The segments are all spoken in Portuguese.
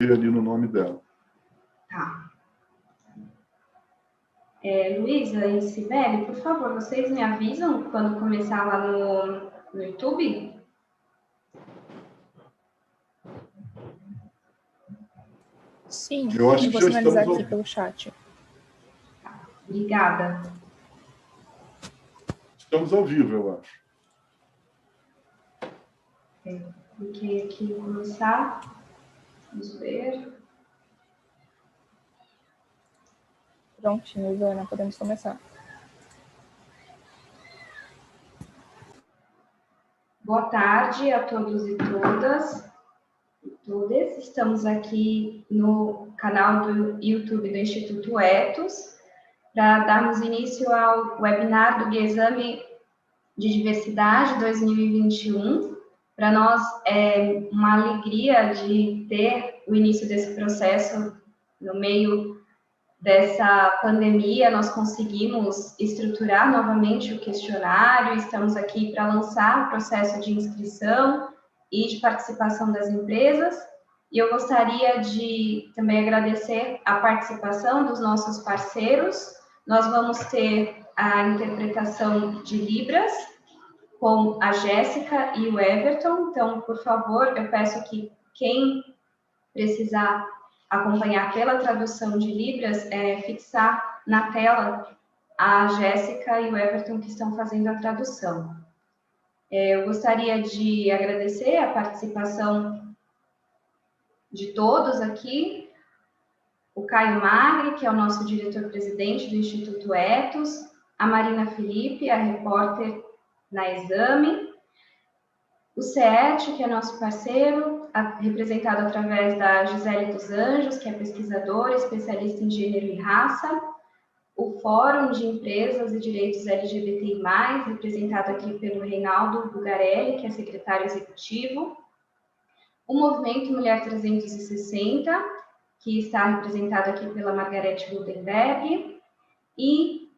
ali no nome dela. Tá. Luísa e Cibele, por favor, vocês me avisam quando começar lá no YouTube? Sim, Eu acho que vou já sinalizar estamos aqui pelo chat. Tá. Obrigada. Estamos ao vivo, eu acho. Cliquei aqui em começar. Vamos ver. Prontinho, Ivana, podemos começar. Boa tarde a todos e todas. Estamos aqui no canal do YouTube do Instituto Ethos para darmos início ao webinar do Guia Exame de Diversidade 2021. Para nós é uma alegria de ter o início desse processo no meio dessa pandemia. Nós conseguimos estruturar novamente o questionário, estamos aqui para lançar o processo de inscrição e de participação das empresas. E eu gostaria de também agradecer a participação dos nossos parceiros. Nós vamos ter a interpretação de Libras com a Jéssica e o Everton. Então, por favor, eu peço que quem precisar acompanhar pela tradução de Libras, fixar na tela a Jéssica e o Everton que estão fazendo a tradução. Eu gostaria de agradecer a participação de todos aqui, o Caio Magri, que é o nosso diretor-presidente do Instituto Ethos, a Marina Felipe, a repórter na Exame, o CET, que é nosso parceiro, representado através da Gisele dos Anjos, que é pesquisadora, especialista em gênero e raça, o Fórum de Empresas e Direitos LGBTI+, representado aqui pelo Reinaldo Bugarelli, que é secretário executivo, o Movimento Mulher 360, que está representado aqui pela Margarete Ludenberg, e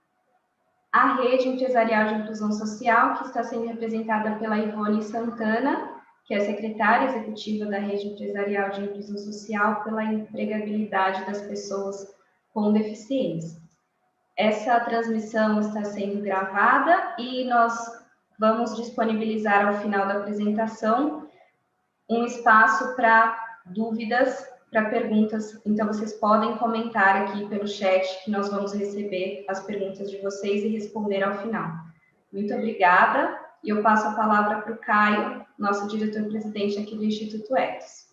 a Rede Empresarial de Inclusão Social, que está sendo representada pela Ivone Santana, que é secretária executiva da Rede Empresarial de Inclusão Social pela empregabilidade das pessoas com deficiência. Essa transmissão está sendo gravada e nós vamos disponibilizar ao final da apresentação um espaço para dúvidas, para perguntas. Então, vocês podem comentar aqui pelo chat, que nós vamos receber as perguntas de vocês e responder ao final. Muito obrigada, e eu passo a palavra para o Caio, nosso diretor-presidente aqui do Instituto Ethos.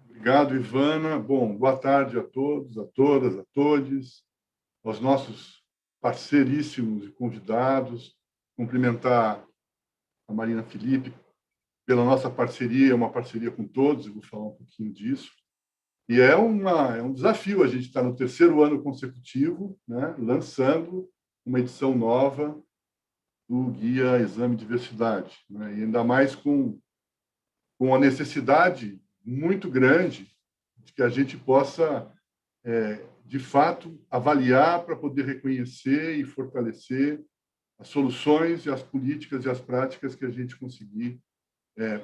Obrigado, Ivana. Bom, boa tarde a todos, a todas, a todos, aos nossos parceiríssimos e convidados, cumprimentar a Marina Felipe pela nossa parceria, uma parceria com todos, eu vou falar um pouquinho disso. E é um desafio a gente estar no terceiro ano consecutivo, né, lançando uma edição nova do Guia Exame Diversidade, né, e ainda mais com a necessidade muito grande de que a gente possa, de fato, avaliar para poder reconhecer e fortalecer as soluções e as políticas e as práticas que a gente conseguir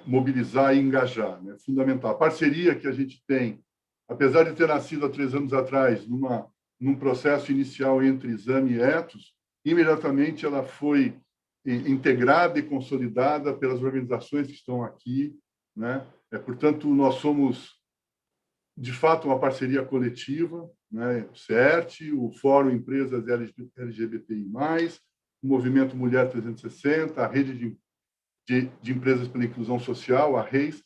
mobilizar e engajar. É, né? Fundamental. A parceria que a gente tem, apesar de ter nascido há 3 anos atrás, num processo inicial entre Exame e Ethos, imediatamente ela foi integrada e consolidada pelas organizações que estão aqui, né? Portanto, nós somos, de fato, uma parceria coletiva, né? O CERT, o Fórum Empresas LGBTI+, o Movimento Mulher 360, a Rede de Empresas pela Inclusão Social, a REIS,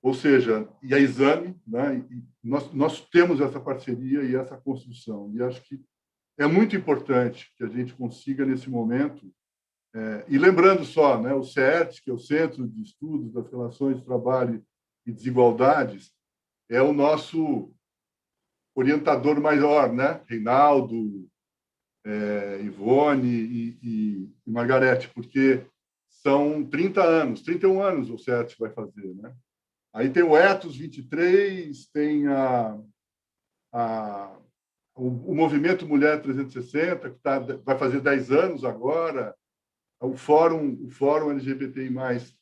ou seja, e a Exame, né? E nós temos essa parceria e essa construção. E acho que é muito importante que a gente consiga, nesse momento, e lembrando só, né, o CERT, que é o Centro de Estudos das Relações de Trabalho e Desigualdades, é o nosso orientador maior, né? Reinaldo, Ivone e Margarete, porque são 30 anos, 31 anos o CERT vai fazer, né? Aí tem o Ethos 23, tem o Movimento Mulher 360, que vai fazer 10 anos agora, o Fórum LGBTI+,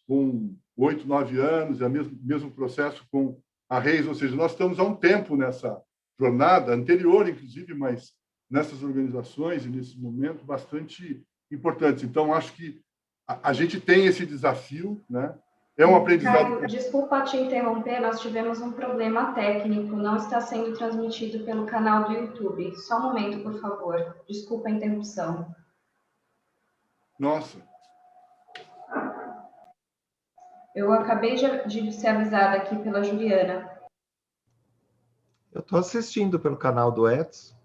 com 8, 9 anos, é o mesmo processo com a Reis, ou seja, nós estamos há um tempo nessa jornada, anterior, inclusive, mas nessas organizações e nesse momento bastante importantes. Então, acho que a gente tem esse desafio, né? É um aprendizado... Caio, desculpa te interromper, nós tivemos um problema técnico, não está sendo transmitido pelo canal do YouTube. Só um momento, por favor. Desculpa a interrupção. Nossa. Eu acabei de ser avisada aqui pela Juliana. Eu estou assistindo pelo canal do Edson.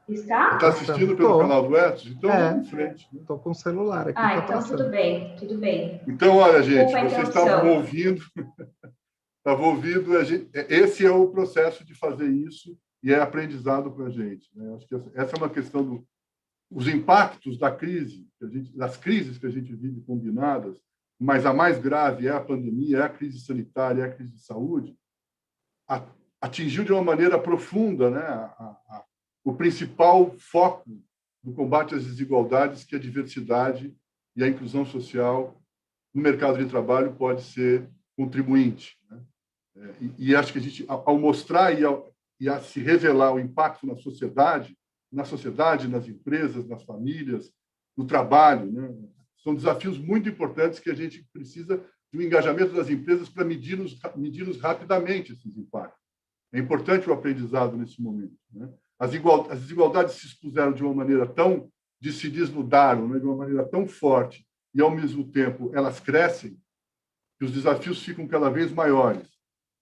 Está? Está assistindo pelo canal do Edson? Então, vamos em frente. Estou com o celular aqui. Ah, então tudo bem, tudo bem. Então, olha, gente, Desculpa a vocês interrupção. estavam ouvindo, esse é o processo de fazer isso e é aprendizado para a gente, né? Acho que essa é uma questão dos impactos da crise, das crises que a gente vive combinadas, mas a mais grave é a pandemia, é a crise sanitária, é a crise de saúde, atingiu de uma maneira profunda, né, o principal foco do combate às desigualdades, que é a diversidade e a inclusão social no mercado de trabalho pode ser contribuinte, né? E acho que a gente, ao mostrar e a se revelar o impacto na sociedade, nas empresas, nas famílias, no trabalho, né? São desafios muito importantes que a gente precisa do engajamento das empresas para medi-los rapidamente, esses impactos. É importante o aprendizado nesse momento, né? As desigualdades se expuseram de uma maneira se desnudaram, né, de uma maneira tão forte, e, ao mesmo tempo, elas crescem, que os desafios ficam cada vez maiores.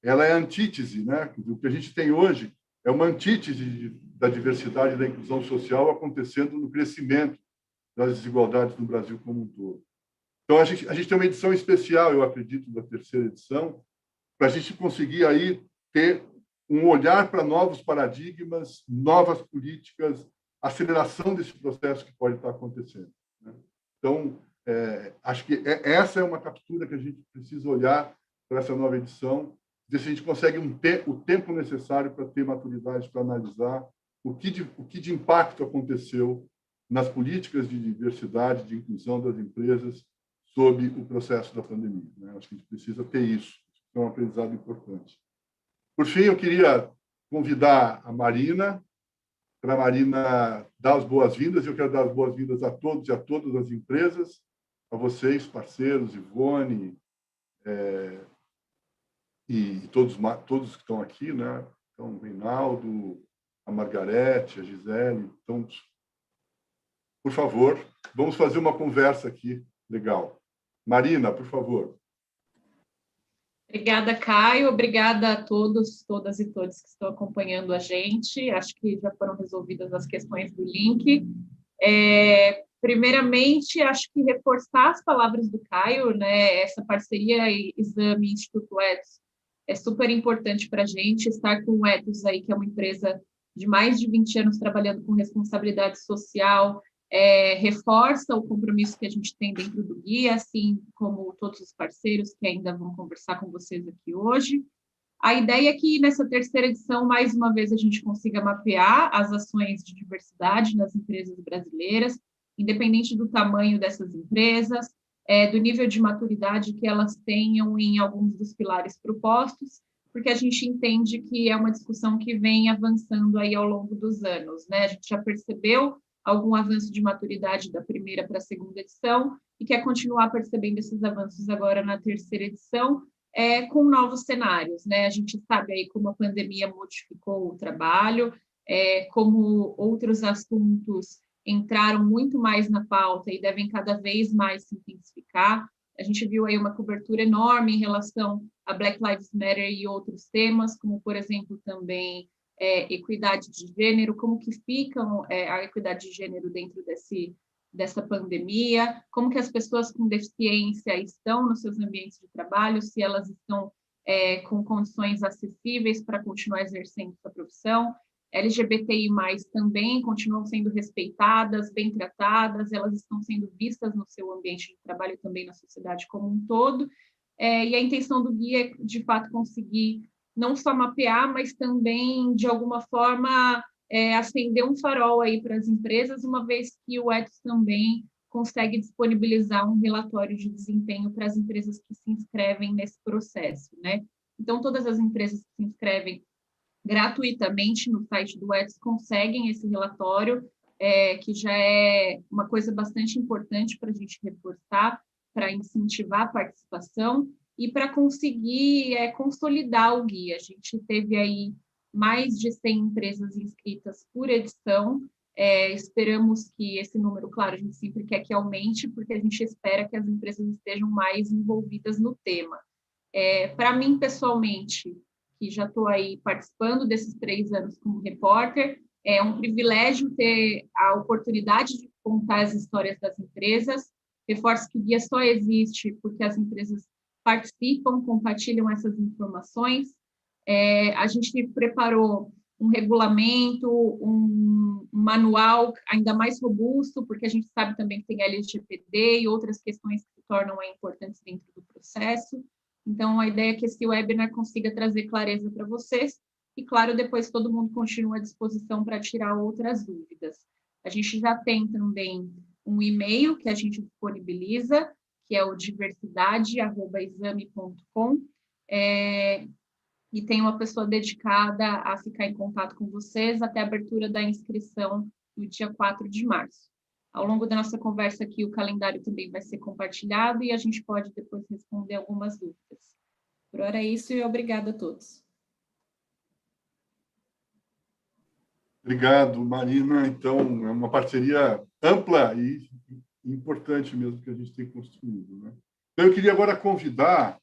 Ela é a antítese, né? O que a gente tem hoje é uma antítese da diversidade e da inclusão social acontecendo no crescimento das desigualdades no Brasil como um todo. Então, a gente tem uma edição especial, eu acredito, da terceira edição, para a gente conseguir aí ter um olhar para novos paradigmas, novas políticas, aceleração desse processo que pode estar acontecendo, né? Então, acho que essa é uma captura que a gente precisa olhar para essa nova edição, ver se a gente consegue o tempo necessário para ter maturidade para analisar o que de impacto aconteceu nas políticas de diversidade, de inclusão das empresas sob o processo da pandemia, né? Acho que a gente precisa ter isso, é um aprendizado importante. Por fim, eu queria convidar a Marina, para a Marina dar as boas-vindas. Eu quero dar as boas-vindas a todos e a todas as empresas, a vocês, parceiros, Ivone, e todos que estão aqui, né? Então, o Reinaldo, a Margarete, a Gisele. Então, por favor, vamos fazer uma conversa aqui legal. Marina, por favor. Obrigada, Caio. Obrigada a todos, todas e todos que estão acompanhando a gente. Acho que já foram resolvidas as questões do link. Primeiramente, acho que reforçar as palavras do Caio, né? Essa parceria Exame Instituto Ethos é super importante para a gente. Estar com o Ethos aí, que é uma empresa de mais de 20 anos trabalhando com responsabilidade social, reforça o compromisso que a gente tem dentro do guia, assim como todos os parceiros que ainda vão conversar com vocês aqui hoje. A ideia é que nessa terceira edição, mais uma vez, a gente consiga mapear as ações de diversidade nas empresas brasileiras, independente do tamanho dessas empresas, do nível de maturidade que elas tenham em alguns dos pilares propostos, porque a gente entende que é uma discussão que vem avançando aí ao longo dos anos, né? A gente já percebeu algum avanço de maturidade da primeira para a segunda edição e quer continuar percebendo esses avanços agora na terceira edição, com novos cenários, né? A gente sabe aí como a pandemia modificou o trabalho, como outros assuntos entraram muito mais na pauta e devem cada vez mais se intensificar. A gente viu aí uma cobertura enorme em relação a Black Lives Matter e outros temas, como, por exemplo, também equidade de gênero, como que ficam a equidade de gênero dentro dessa pandemia, como que as pessoas com deficiência estão nos seus ambientes de trabalho, se elas estão com condições acessíveis para continuar exercendo sua profissão. LGBTI+, também continuam sendo respeitadas, bem tratadas, elas estão sendo vistas no seu ambiente de trabalho e também na sociedade como um todo. E a intenção do guia é, de fato, conseguir não só mapear, mas também, de alguma forma, acender um farol aí para as empresas, uma vez que o Ethos também consegue disponibilizar um relatório de desempenho para as empresas que se inscrevem nesse processo, né? Então, todas as empresas que se inscrevem gratuitamente no site do Ethos conseguem esse relatório, que já é uma coisa bastante importante para a gente reforçar, para incentivar a participação e para conseguir consolidar o guia. A gente teve aí mais de 100 empresas inscritas por edição. Esperamos que esse número, claro, a gente sempre quer que aumente, porque a gente espera que as empresas estejam mais envolvidas no tema. Para mim, pessoalmente, que já estou aí participando desses 3 anos como repórter, é um privilégio ter a oportunidade de contar as histórias das empresas. Reforço que o guia só existe porque as empresas participam, compartilham essas informações. A gente preparou um regulamento, um manual ainda mais robusto, porque a gente sabe também que tem LGPD e outras questões que se tornam importantes dentro do processo. Então, a ideia é que esse webinar consiga trazer clareza para vocês e, claro, depois todo mundo continua à disposição para tirar outras dúvidas. A gente já tem também um e-mail que a gente disponibiliza, que é o diversidade@exame.com, e tem uma pessoa dedicada a ficar em contato com vocês até a abertura da inscrição no dia 4 de março. Ao longo da nossa conversa aqui, o calendário também vai ser compartilhado e a gente pode depois responder algumas dúvidas. Por hora é isso e obrigada a todos. Obrigado, Marina. Então, é uma parceria ampla e importante mesmo que a gente tem construído, né? Então, eu queria agora convidar,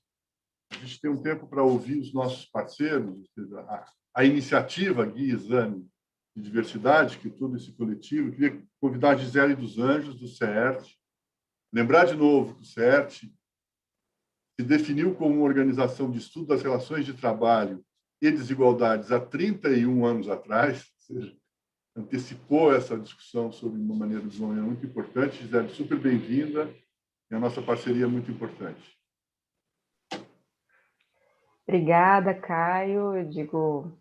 a gente tem um tempo para ouvir os nossos parceiros, ou seja, a iniciativa Guia Exame de Diversidade, que todo esse coletivo. Eu queria convidar a Gisele dos Anjos, do CERT. Lembrar de novo que o CERT se definiu como uma organização de estudo das relações de trabalho e desigualdades há 31 anos atrás, ou seja, antecipou essa discussão sobre uma maneira muito importante. Gisele, super bem-vinda, e a nossa parceria é muito importante. Obrigada, Caio. Eu digo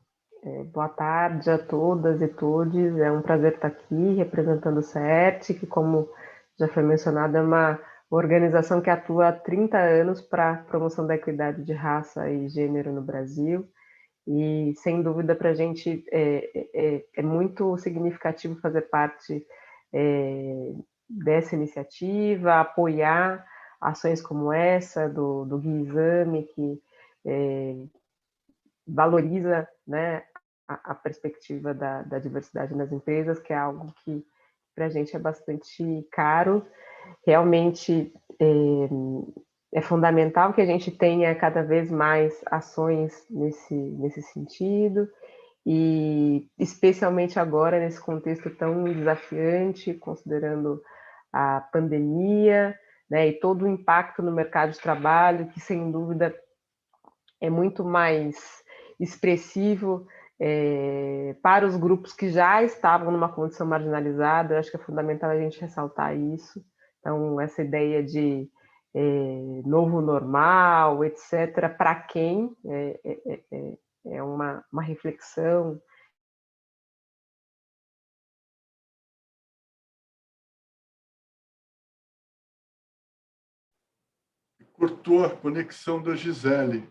boa tarde a todas e todos. É um prazer estar aqui representando o CERT, que, como já foi mencionado, é uma organização que atua há 30 anos para a promoção da equidade de raça e gênero no Brasil. E, sem dúvida, para a gente é muito significativo fazer parte dessa iniciativa, apoiar ações como essa do Guia Exame, que valoriza, né, a perspectiva da diversidade nas empresas, que é algo que para a gente é bastante caro. Realmente é fundamental que a gente tenha cada vez mais ações nesse sentido, e especialmente agora, nesse contexto tão desafiante, considerando a pandemia, né, e todo o impacto no mercado de trabalho, que, sem dúvida, é muito mais expressivo para os grupos que já estavam numa condição marginalizada. Eu acho que é fundamental a gente ressaltar isso. Então, essa ideia de novo normal, etc., para quem é uma reflexão. Cortou a conexão da Gisele.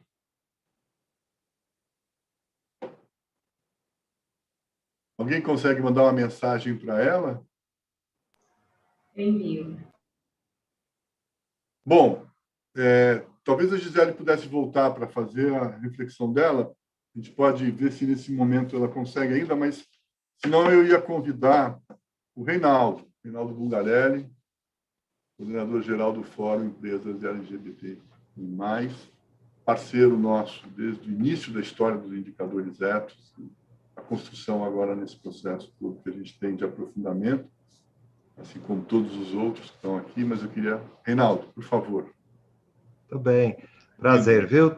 Alguém consegue mandar uma mensagem para ela? Envio. Bom, talvez a Gisele pudesse voltar para fazer a reflexão dela. A gente pode ver se nesse momento ela consegue ainda, mas senão eu ia convidar o Reinaldo Bulgarelli, coordenador-geral do Fórum Empresas LGBT+, parceiro nosso desde o início da história dos indicadores Ethos, a construção agora nesse processo todo que a gente tem de aprofundamento, assim como todos os outros que estão aqui, mas eu queria... Reinaldo, por favor. Tudo bem. Prazer, viu?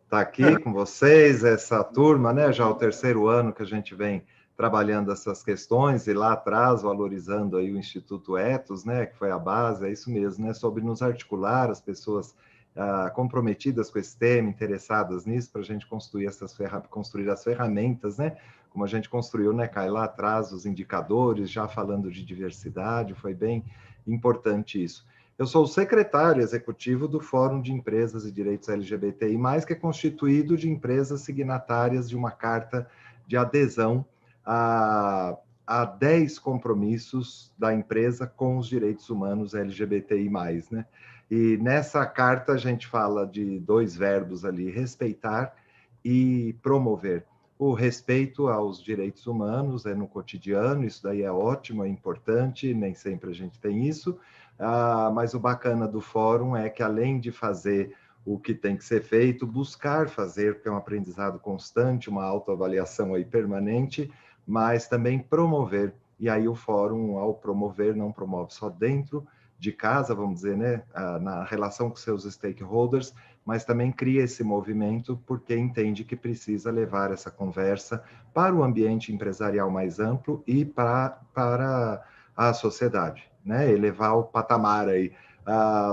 Estar aqui com vocês, essa turma, né? Já é o 3º ano que a gente vem trabalhando essas questões, e lá atrás valorizando aí o Instituto Ethos, né? Que foi a base, é isso mesmo, né? Sobre nos articular, as pessoas comprometidas com esse tema, interessadas nisso, para a gente construir as ferramentas, né? Como a gente construiu, né, Kai, lá atrás, os indicadores, já falando de diversidade, foi bem importante isso. Eu sou o secretário executivo do Fórum de Empresas e Direitos LGBTI+, que é constituído de empresas signatárias de uma carta de adesão a 10 compromissos da empresa com os direitos humanos LGBTI+, né? E nessa carta a gente fala de 2 verbos ali, respeitar e promover. O respeito aos direitos humanos é no cotidiano, isso daí é ótimo, é importante, nem sempre a gente tem isso, mas o bacana do fórum é que, além de fazer o que tem que ser feito, buscar fazer, porque é um aprendizado constante, uma autoavaliação aí permanente, mas também promover. E aí o fórum, ao promover, não promove só dentro de casa, vamos dizer, né, na relação com seus stakeholders, mas também cria esse movimento porque entende que precisa levar essa conversa para o ambiente empresarial mais amplo e para a sociedade, né? Elevar o patamar aí,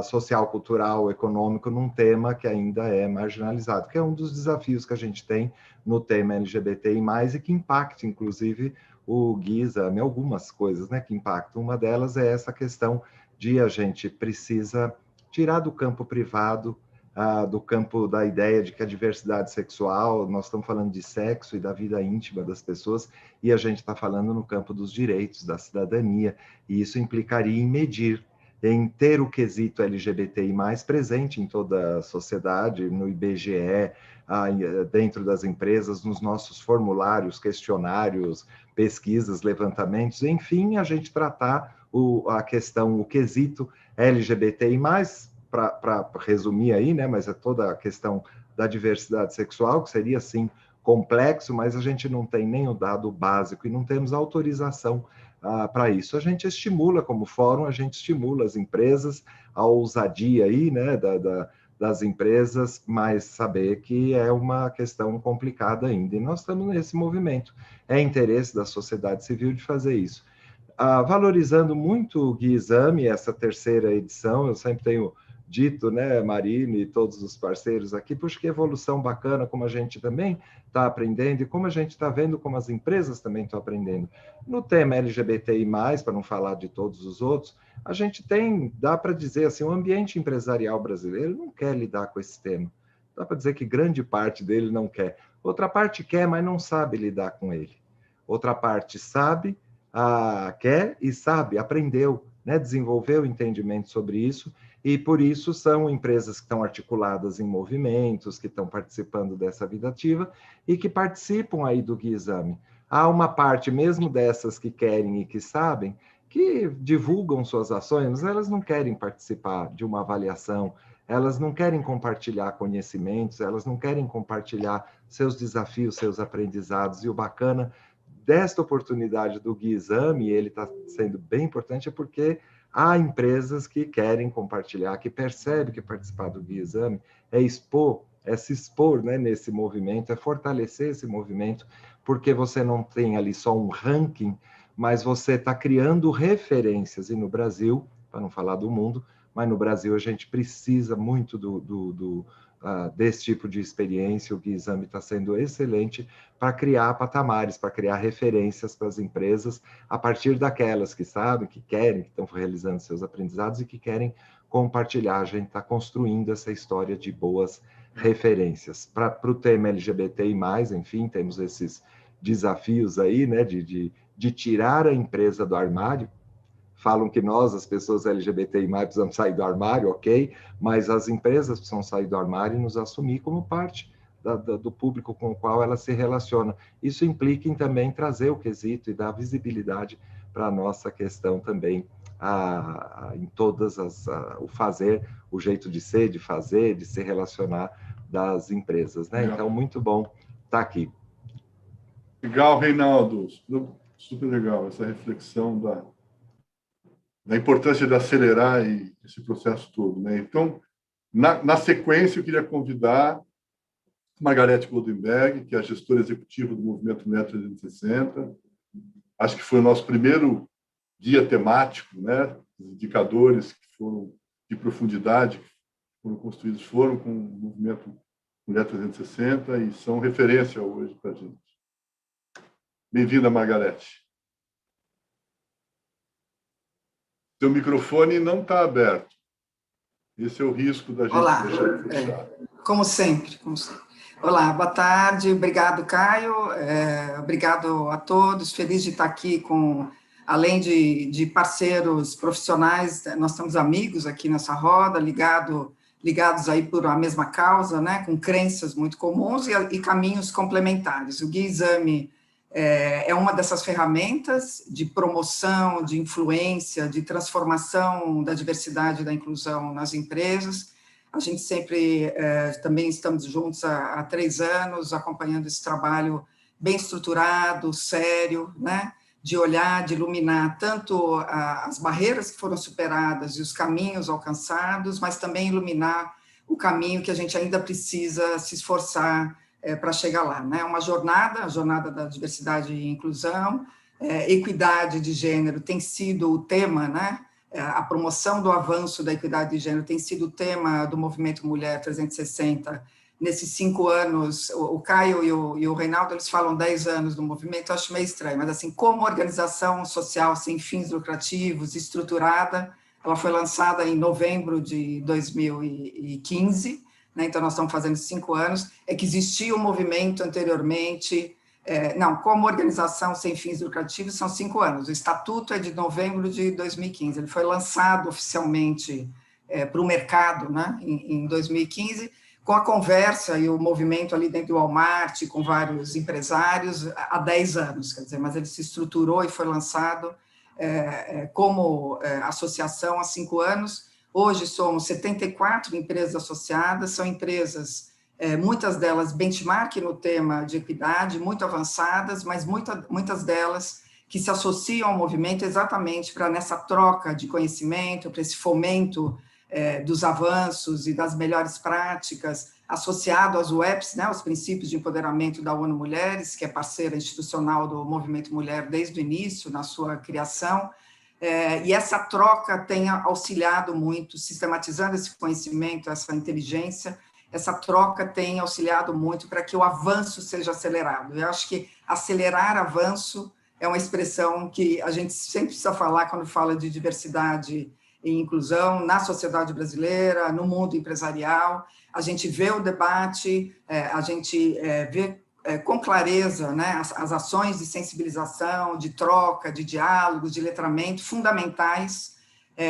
social, cultural, econômico, num tema que ainda é marginalizado, que é um dos desafios que a gente tem no tema LGBTI+, e que impacta, inclusive, o Guisa, algumas coisas, né, que impactam. Uma delas é essa questão de a gente precisa tirar do campo privado, do campo da ideia de que a diversidade sexual, nós estamos falando de sexo e da vida íntima das pessoas, e a gente está falando no campo dos direitos, da cidadania, e isso implicaria em medir, em ter o quesito LGBTI+ presente em toda a sociedade, no IBGE, dentro das empresas, nos nossos formulários, questionários, pesquisas, levantamentos, enfim, a gente tratar a questão, o quesito LGBTI+, para resumir aí, né, mas é toda a questão da diversidade sexual, que seria, sim, complexo, mas a gente não tem nem o dado básico e não temos autorização para isso. A gente estimula, como fórum, a gente estimula as empresas, a ousadia aí, né, das empresas, mas saber que é uma questão complicada ainda. E nós estamos nesse movimento. É interesse da sociedade civil de fazer isso. Valorizando muito o Gui Exame, essa terceira edição, eu sempre tenho dito, né, Marine e todos os parceiros aqui, puxa, que evolução bacana, como a gente também está aprendendo e como a gente está vendo como as empresas também estão aprendendo. No tema LGBTI+, para não falar de todos os outros, a gente tem, dá para dizer assim, o ambiente empresarial brasileiro não quer lidar com esse tema. Dá para dizer que grande parte dele não quer. Outra parte quer, mas não sabe lidar com ele. Outra parte sabe, quer e sabe, aprendeu, né, desenvolveu entendimento sobre isso, e por isso são empresas que estão articuladas em movimentos, que estão participando dessa vida ativa e que participam aí do Gui Exame. Há uma parte mesmo dessas que querem e que sabem, que divulgam suas ações, mas elas não querem participar de uma avaliação, elas não querem compartilhar conhecimentos, elas não querem compartilhar seus desafios, seus aprendizados, e o bacana desta oportunidade do Gui Exame, ele está sendo bem importante, é porque há empresas que querem compartilhar, que percebem que participar do Gui Exame é expor, é se expor, né, nesse movimento, é fortalecer esse movimento, porque você não tem ali só um ranking, mas você está criando referências, e no Brasil, para não falar do mundo, mas no Brasil a gente precisa muito desse tipo de experiência. O Gui Exame está sendo excelente para criar patamares, para criar referências para as empresas, a partir daquelas que sabem, que querem, que estão realizando seus aprendizados e que querem compartilhar. A gente está construindo essa história de boas referências. Para o tema LGBTI+, enfim, temos esses desafios aí, né, de tirar a empresa do armário. Falam que nós, as pessoas LGBTI+, precisamos sair do armário, ok, mas as empresas precisam sair do armário e nos assumir como parte do público com o qual ela se relaciona. Isso implica em também trazer o quesito e dar visibilidade para a nossa questão também, em todas o fazer, o jeito de ser, de fazer, de se relacionar das empresas, né? Então, muito bom estar aqui. Legal, Reinaldo. Super legal essa reflexão da importância de acelerar esse processo todo, né? Então, na sequência, eu queria convidar Margarete Goldenberg, que é a gestora executiva do Movimento Mulher 360. Acho que foi o nosso primeiro dia temático, né? Os indicadores que foram de profundidade, que foram construídos, foram com o Movimento Mulher 360 e são referência hoje para a gente. Bem-vinda, Margarete. Seu microfone não está aberto. Esse é o risco da gente Olá. deixar de fechar. Como sempre, como sempre. Olá, boa tarde, obrigado, Caio, obrigado a todos, feliz de estar aqui com, além de parceiros profissionais, nós temos amigos aqui nessa roda, ligados aí por a mesma causa, né, com crenças muito comuns e caminhos complementares. O Guia Exame é uma dessas ferramentas de promoção, de influência, de transformação da diversidade e da inclusão nas empresas. A gente sempre, também estamos juntos há 3 anos, acompanhando esse trabalho bem estruturado, sério, né? De olhar, de iluminar tanto as barreiras que foram superadas e os caminhos alcançados, mas também iluminar o caminho que a gente ainda precisa se esforçar para chegar lá, né? Uma jornada, a jornada da diversidade e inclusão, equidade de gênero tem sido o tema, né? A promoção do avanço da equidade de gênero tem sido o tema do Movimento Mulher 360 nesses 5 anos. O Caio e o Reinaldo, eles falam 10 anos do movimento, eu acho meio estranho, mas assim, como organização social sem fins lucrativos, estruturada, ela foi lançada em novembro de 2015, né? Então nós estamos fazendo 5 anos, é que existia um movimento anteriormente. Não, como organização sem fins lucrativos, são 5 anos. O estatuto é de novembro de 2015. Ele foi lançado oficialmente para o mercado, né, em 2015, com a conversa e o movimento ali dentro do Walmart, com vários empresários, há 10 anos, quer dizer, mas ele se estruturou e foi lançado como associação há 5 anos. Hoje somos 74 empresas associadas, são empresas... muitas delas benchmark no tema de equidade, muito avançadas, mas muitas delas que se associam ao movimento exatamente para nessa troca de conhecimento, para esse fomento dos avanços e das melhores práticas, associado às UEPs, né, os princípios de empoderamento da ONU Mulheres, que é parceira institucional do Movimento Mulher desde o início, na sua criação, e essa troca tem auxiliado muito, sistematizando esse conhecimento, essa inteligência. Essa troca tem auxiliado muito para que o avanço seja acelerado. Eu acho que acelerar avanço é uma expressão que a gente sempre precisa falar quando fala de diversidade e inclusão na sociedade brasileira, no mundo empresarial. A gente vê o debate, a gente vê com clareza, né, as ações de sensibilização, de troca, de diálogo, de letramento fundamentais,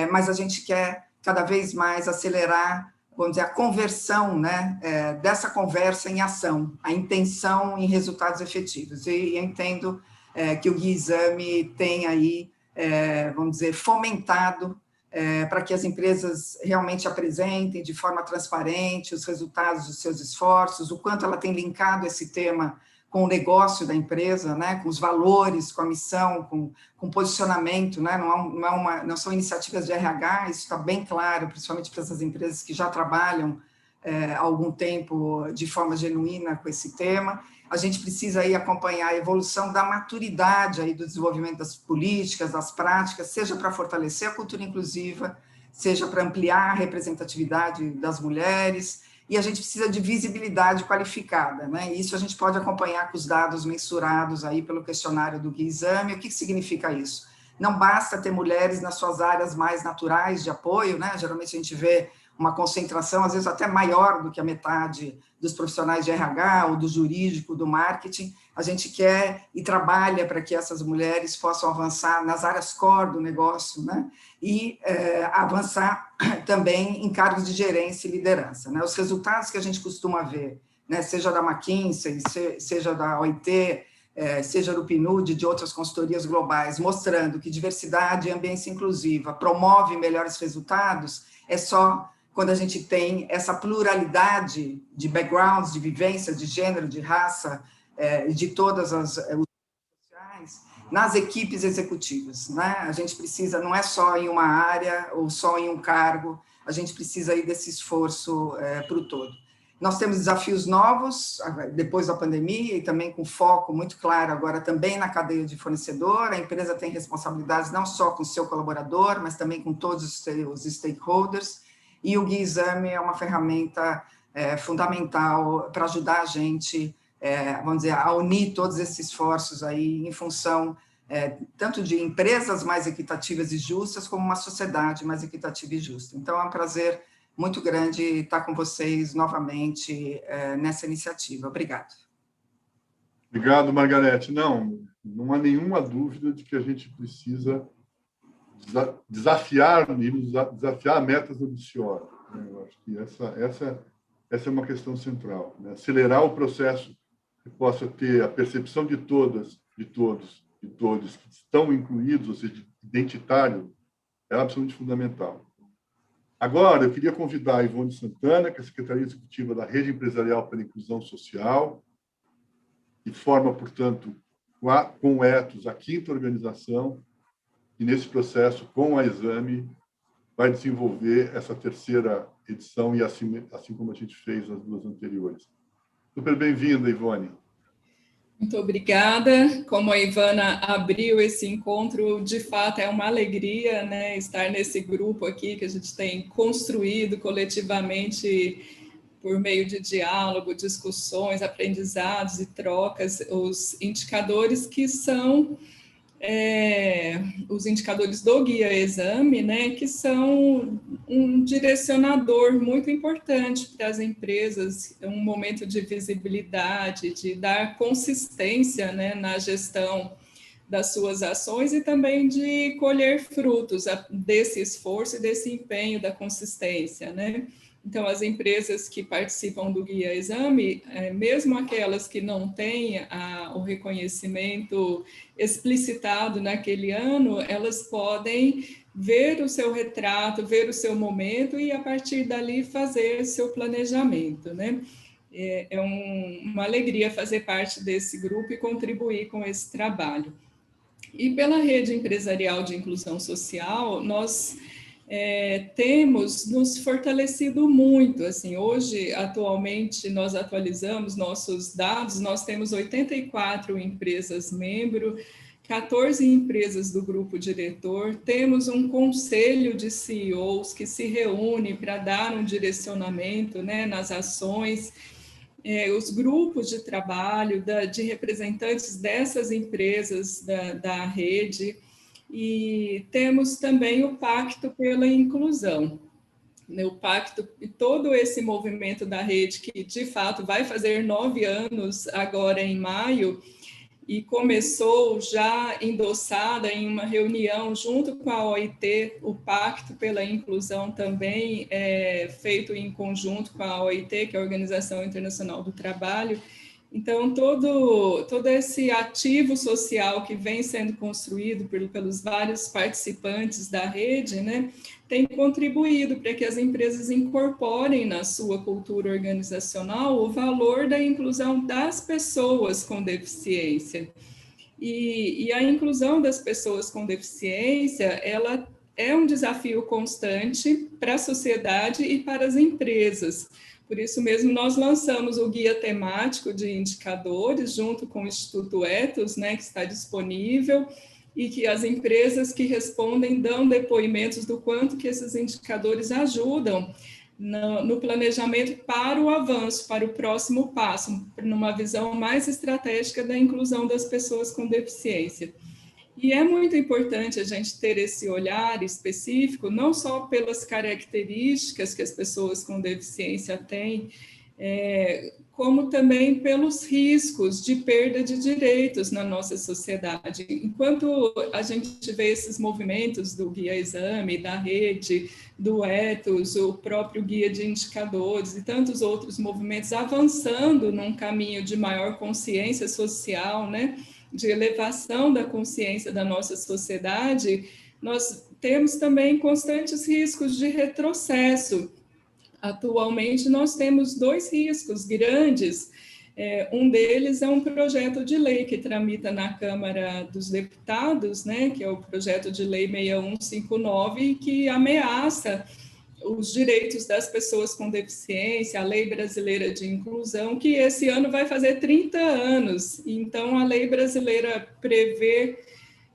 mas a gente quer cada vez mais acelerar, vamos dizer, a conversão, né, dessa conversa em ação, a intenção em resultados efetivos. E eu entendo que o Guia Exame tem aí, vamos dizer, fomentado para que as empresas realmente apresentem de forma transparente os resultados dos seus esforços, o quanto ela tem linkado esse tema com o negócio da empresa, né, com os valores, com a missão, com posicionamento, né, não são iniciativas de RH, isso está bem claro, principalmente para essas empresas que já trabalham há algum tempo de forma genuína com esse tema. A gente precisa aí acompanhar a evolução da maturidade aí do desenvolvimento das políticas, das práticas, seja para fortalecer a cultura inclusiva, seja para ampliar a representatividade das mulheres, e a gente precisa de visibilidade qualificada, né? Isso a gente pode acompanhar com os dados mensurados aí pelo questionário do Guia Exame. O que significa isso? Não basta ter mulheres nas suas áreas mais naturais de apoio, né? Geralmente a gente vê uma concentração, às vezes até maior do que a metade dos profissionais de RH, ou do jurídico, do marketing. A gente quer e trabalha para que essas mulheres possam avançar nas áreas core do negócio, né? E avançar também em cargos de gerência e liderança, né? Os resultados que a gente costuma ver, né? Seja da McKinsey, seja da OIT, seja do PNUD, de outras consultorias globais, mostrando que diversidade e ambiência inclusiva promove melhores resultados, é só quando a gente tem essa pluralidade de backgrounds, de vivência, de gênero, de raça, de todas as sociais, nas equipes executivas, né? A gente precisa, não é só em uma área ou só em um cargo, a gente precisa aí desse esforço para o todo. Nós temos desafios novos, depois da pandemia, e também com foco muito claro agora também na cadeia de fornecedor. A empresa tem responsabilidades não só com o seu colaborador, mas também com todos os seus stakeholders, e o Guia Exame é uma ferramenta fundamental para ajudar a gente, vamos dizer, a unir todos esses esforços aí em função tanto de empresas mais equitativas e justas, como uma sociedade mais equitativa e justa. Então, é um prazer muito grande estar com vocês novamente nessa iniciativa. Obrigada. Obrigado, Margarete. Não há nenhuma dúvida de que a gente precisa desafiar metas ambiciosas. Eu acho que essa é uma questão central, né? Acelerar o processo que possa ter a percepção de todos que estão incluídos, ou seja, identitário, é absolutamente fundamental. Agora, eu queria convidar a Ivone Santana, que é a secretária executiva da Rede Empresarial pela Inclusão Social, que forma, portanto, com o Ethos, a 5ª organização, e nesse processo, com a Exame, vai desenvolver essa 3ª edição, e assim como a gente fez nas 2 anteriores. Super bem-vinda, Ivone. Muito obrigada. Como a Ivana abriu esse encontro, de fato é uma alegria, né, estar nesse grupo aqui que a gente tem construído coletivamente por meio de diálogo, discussões, aprendizados e trocas, os indicadores que são os indicadores do Guia Exame, né, que são um direcionador muito importante para as empresas, um momento de visibilidade, de dar consistência, né, na gestão das suas ações e também de colher frutos desse esforço e desse empenho da consistência, né? Então, as empresas que participam do Guia Exame, mesmo aquelas que não têm o reconhecimento explicitado naquele ano, elas podem ver o seu retrato, ver o seu momento e, a partir dali, fazer seu planejamento, né? É uma alegria fazer parte desse grupo e contribuir com esse trabalho. E pela Rede Empresarial de Inclusão Social, nós temos nos fortalecido muito. Assim, hoje, atualmente, nós atualizamos nossos dados, nós temos 84 empresas membro, 14 empresas do grupo diretor, temos um conselho de CEOs que se reúne para dar um direcionamento, né, nas ações, os grupos de trabalho de representantes dessas empresas da rede, e temos também o Pacto pela Inclusão. O Pacto e todo esse movimento da rede, que de fato vai fazer 9 anos agora em maio, e começou já endossada em uma reunião junto com a OIT, o Pacto pela Inclusão também feito em conjunto com a OIT, que é a Organização Internacional do Trabalho. Então, todo esse ativo social que vem sendo construído pelos vários participantes da rede, né, tem contribuído para que as empresas incorporem na sua cultura organizacional o valor da inclusão das pessoas com deficiência. E a inclusão das pessoas com deficiência, ela é um desafio constante para a sociedade e para as empresas. Por isso mesmo, nós lançamos o Guia Temático de Indicadores, junto com o Instituto Ethos, né, que está disponível, e que as empresas que respondem dão depoimentos do quanto que esses indicadores ajudam no planejamento para o avanço, para o próximo passo, numa visão mais estratégica da inclusão das pessoas com deficiência. E é muito importante a gente ter esse olhar específico, não só pelas características que as pessoas com deficiência têm, como também pelos riscos de perda de direitos na nossa sociedade. Enquanto a gente vê esses movimentos do Guia Exame, da rede, do Ethos, o próprio Guia de Indicadores e tantos outros movimentos avançando num caminho de maior consciência social, né, de elevação da consciência da nossa sociedade, nós temos também constantes riscos de retrocesso. Atualmente, nós temos 2 riscos grandes. Um deles é um projeto de lei que tramita na Câmara dos Deputados, né, que é o projeto de lei 6159, que ameaça os direitos das pessoas com deficiência, a Lei Brasileira de Inclusão, que esse ano vai fazer 30 anos. Então, a lei brasileira prevê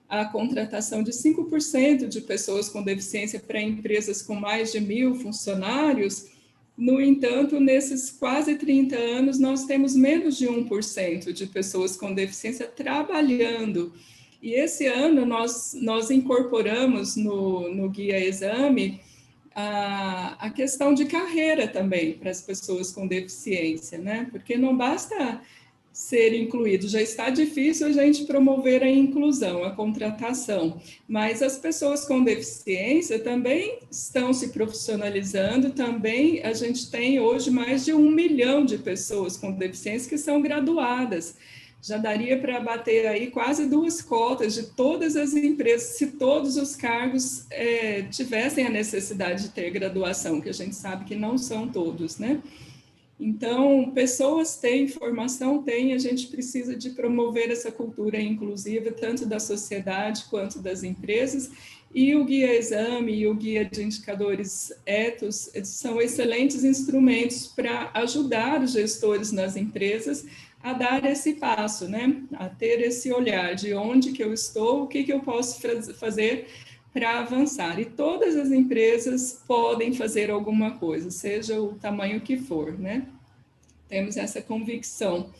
a contratação de 5% de pessoas com deficiência para empresas com mais de 1.000 funcionários. No entanto, nesses quase 30 anos, nós temos menos de 1% de pessoas com deficiência trabalhando. E esse ano nós incorporamos no Guia Exame a questão de carreira também para as pessoas com deficiência, né? Porque não basta ser incluído, já está difícil a gente promover a inclusão, a contratação, mas as pessoas com deficiência também estão se profissionalizando, também a gente tem hoje mais de 1 milhão de pessoas com deficiência que são graduadas. Já daria para bater aí quase 2 cotas de todas as empresas, se todos os cargos tivessem a necessidade de ter graduação, que a gente sabe que não são todos, né? Então, pessoas têm, formação tem, a gente precisa de promover essa cultura inclusiva, tanto da sociedade quanto das empresas, e o Guia Exame e o Guia de Indicadores Ethos são excelentes instrumentos para ajudar os gestores nas empresas a dar esse passo, né? A ter esse olhar de onde que eu estou, o que que eu posso fazer para avançar. E todas as empresas podem fazer alguma coisa, seja o tamanho que for, né? Temos essa convicção.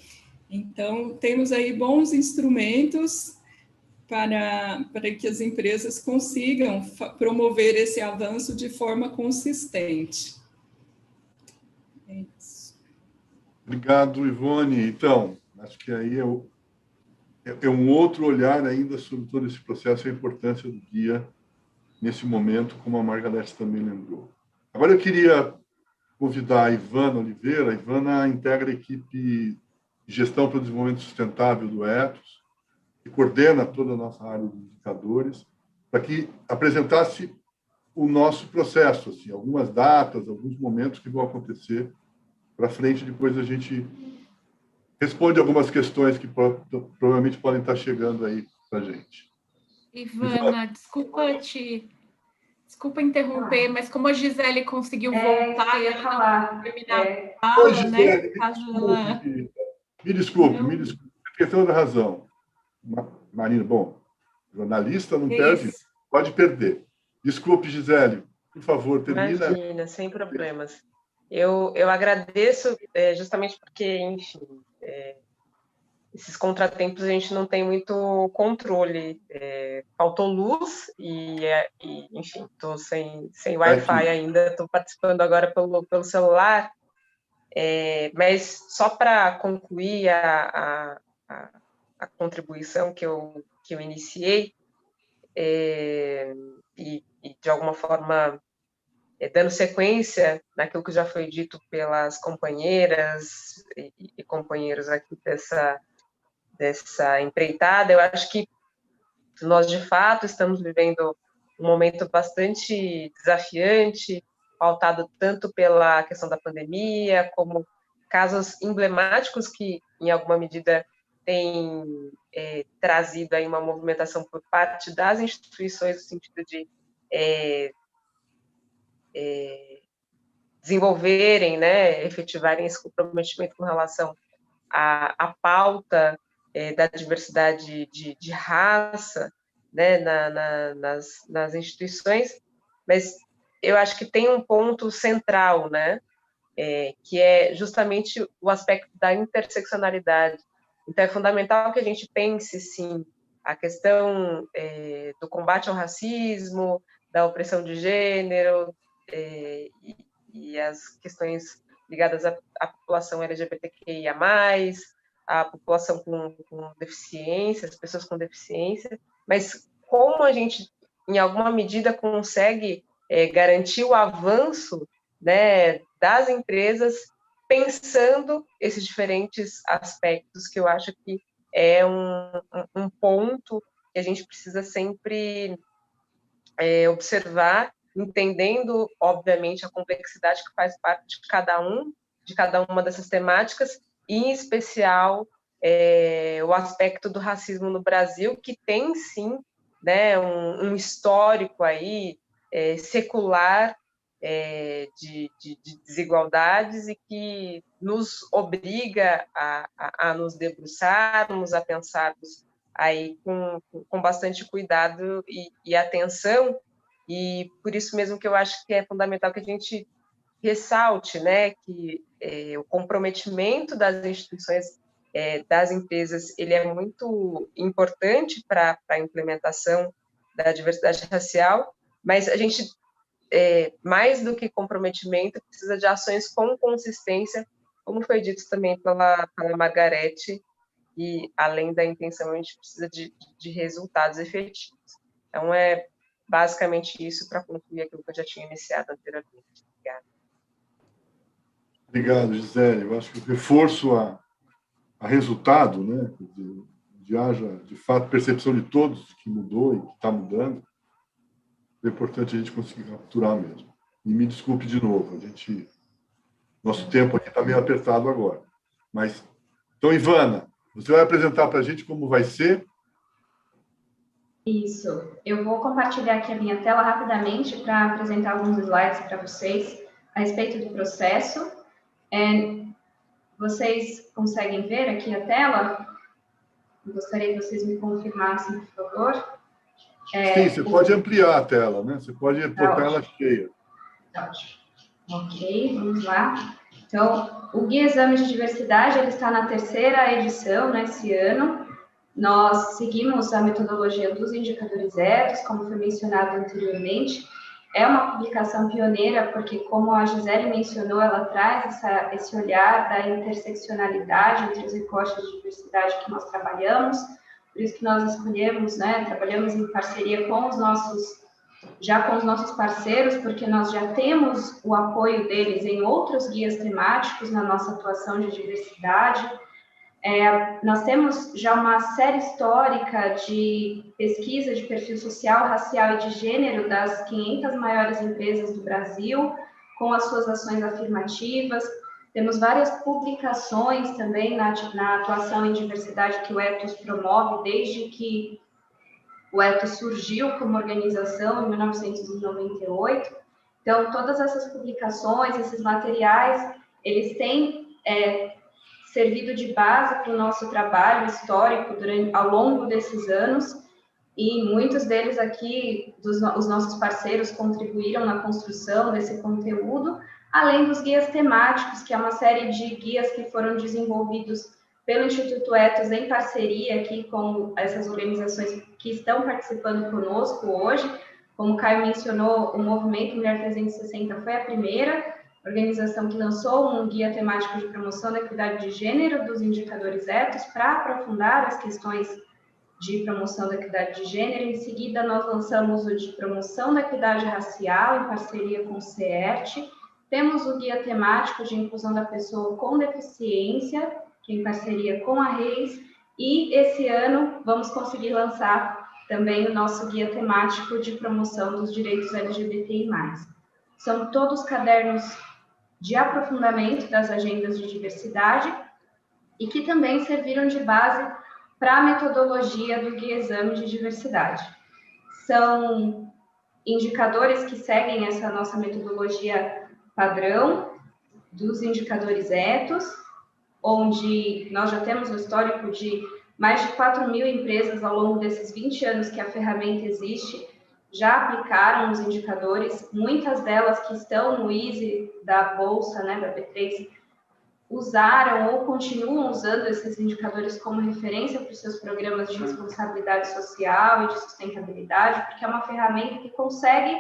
Então, temos aí bons instrumentos para que as empresas consigam promover esse avanço de forma consistente. É isso. Obrigado, Ivone. Então, acho que aí é um outro olhar ainda sobre todo esse processo e a importância do guia nesse momento, como a Margarete também lembrou. Agora eu queria convidar a Ivana Oliveira. A Ivana integra a equipe de gestão para o desenvolvimento sustentável do Ethos e coordena toda a nossa área de indicadores, para que apresentasse o nosso processo, assim, algumas datas, alguns momentos que vão acontecer para frente. Depois a gente responde algumas questões que provavelmente podem estar chegando aí para a gente. Ivana, desculpa interromper, mas como a Gisele conseguiu voltar, eu ia falar. terminar a fala, Gisele, né? Me desculpe, tem toda a razão. Marina, bom, jornalista não perde, pode perder. Desculpe, Gisele, por favor, termina. Imagina, sem problemas. Eu agradeço justamente porque, enfim, esses contratempos a gente não tem muito controle. Faltou luz enfim, estou sem Wi-Fi ainda, estou participando agora pelo celular, mas só para concluir a contribuição que eu iniciei, e de alguma forma dando sequência naquilo que já foi dito pelas companheiras e companheiros aqui dessa empreitada, eu acho que nós, de fato, estamos vivendo um momento bastante desafiante, pautado tanto pela questão da pandemia, como casos emblemáticos que, em alguma medida, têm trazido aí uma movimentação por parte das instituições no sentido de desenvolverem, né, efetivarem esse comprometimento com relação à pauta da diversidade de raça, né, nas instituições, mas eu acho que tem um ponto central, né, que é justamente o aspecto da interseccionalidade. Então, é fundamental que a gente pense, sim, a questão do combate ao racismo, da opressão de gênero, e as questões ligadas à população LGBTQIA+, a população com deficiência, as pessoas com deficiência, mas como a gente, em alguma medida, consegue garantir o avanço, né, das empresas, pensando esses diferentes aspectos, que eu acho que é um ponto que a gente precisa sempre observar, entendendo, obviamente, a complexidade que faz parte de cada uma dessas temáticas, e, em especial, o aspecto do racismo no Brasil, que tem, sim, né, um histórico aí, secular, de desigualdades, e que nos obriga a nos debruçarmos, a pensarmos aí com bastante cuidado e atenção, e por isso mesmo que eu acho que é fundamental que a gente ressalte, né, que o comprometimento das instituições, das empresas, ele é muito importante para a implementação da diversidade racial, mas a gente mais do que comprometimento, precisa de ações com consistência, como foi dito também pela Margarete, e além da intenção, a gente precisa de resultados efetivos. Então, é basicamente isso para concluir aquilo que eu já tinha iniciado anteriormente. Obrigada. Obrigado, Gisele. Eu acho que o reforço a resultado, né, de haja, de fato, percepção de todos que mudou e que está mudando, é importante a gente conseguir capturar mesmo. E me desculpe de novo, nosso tempo aqui está meio apertado agora. Mas, então, Ivana, você vai apresentar para a gente como vai ser? Isso. Eu vou compartilhar aqui a minha tela rapidamente para apresentar alguns slides para vocês a respeito do processo. Vocês conseguem ver aqui a tela? Eu gostaria que vocês me confirmassem, por favor. Sim, você pode ampliar a tela, né? Você pode botar ela cheia. Ótimo. Ok, vamos lá. Então, o Guia Exame de Diversidade ele está na 3ª edição nesse ano. Nós seguimos a metodologia dos indicadores éticos, como foi mencionado anteriormente. É uma publicação pioneira, porque, como a Gisele mencionou, ela traz esse olhar da interseccionalidade entre os recortes de diversidade que nós trabalhamos. Por isso que nós escolhemos, né, trabalhamos em parceria com os nossos parceiros, porque nós já temos o apoio deles em outros guias temáticos na nossa atuação de diversidade. Nós temos já uma série histórica de pesquisa de perfil social, racial e de gênero das 500 maiores empresas do Brasil, com as suas ações afirmativas. Temos várias publicações também na atuação em diversidade que o Ethos promove desde que o Ethos surgiu como organização em 1998. Então, todas essas publicações, esses materiais, eles têm servido de base para o nosso trabalho histórico ao longo desses anos, e muitos deles aqui, os nossos parceiros, contribuíram na construção desse conteúdo, além dos guias temáticos, que é uma série de guias que foram desenvolvidos pelo Instituto Ethos em parceria aqui com essas organizações que estão participando conosco hoje. Como o Caio mencionou, o Movimento Mulher 360 foi a primeira organização que lançou um guia temático de promoção da equidade de gênero dos indicadores Ethos para aprofundar as questões de promoção da equidade de gênero. Em seguida, nós lançamos o de promoção da equidade racial em parceria com o CERT. Temos o guia temático de inclusão da pessoa com deficiência, que é em parceria com a Reis, e esse ano vamos conseguir lançar também o nosso guia temático de promoção dos direitos LGBTI+. São todos cadernos de aprofundamento das agendas de diversidade e que também serviram de base para a metodologia do Guia Exame de Diversidade. São indicadores que seguem essa nossa metodologia padrão dos indicadores Ethos, onde nós já temos um histórico de mais de 4.000 empresas ao longo desses 20 anos que a ferramenta existe, já aplicaram os indicadores, muitas delas que estão no Easy da Bolsa, né, da B3, usaram ou continuam usando esses indicadores como referência para os seus programas de responsabilidade social e de sustentabilidade, porque é uma ferramenta que consegue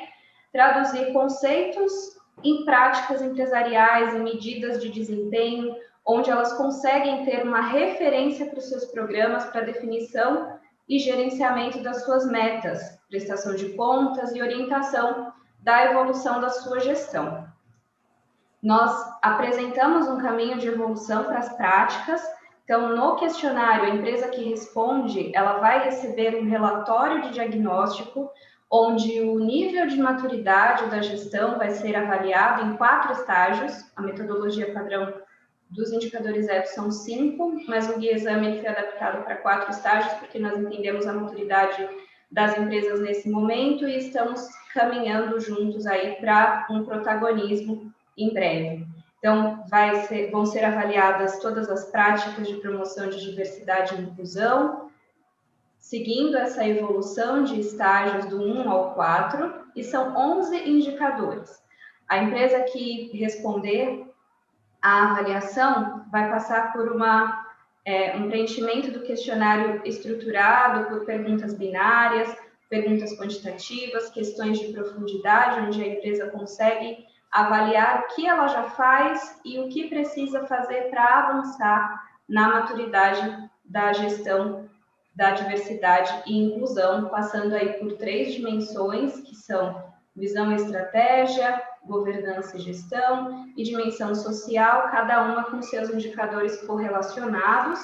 traduzir conceitos em práticas empresariais, em medidas de desempenho, onde elas conseguem ter uma referência para os seus programas para definição e gerenciamento das suas metas, prestação de contas e orientação da evolução da sua gestão. Nós apresentamos um caminho de evolução para as práticas. Então, no questionário, a empresa que responde, ela vai receber um relatório de diagnóstico, onde o nível de maturidade da gestão vai ser avaliado em 4 estágios. A metodologia padrão dos indicadores Ethos são 5, mas o Guia Exame foi adaptado para 4 estágios, porque nós entendemos a maturidade das empresas nesse momento e estamos caminhando juntos aí para um protagonismo em breve. Então, vão ser avaliadas todas as práticas de promoção de diversidade e inclusão, seguindo essa evolução de estágios do 1 ao 4, e são 11 indicadores. A empresa que responder a avaliação vai passar por um preenchimento do questionário estruturado por perguntas binárias, perguntas quantitativas, questões de profundidade, onde a empresa consegue avaliar o que ela já faz e o que precisa fazer para avançar na maturidade da gestão da diversidade e inclusão, passando aí por 3 dimensões, que são visão e estratégia, governança e gestão, e dimensão social, cada uma com seus indicadores correlacionados.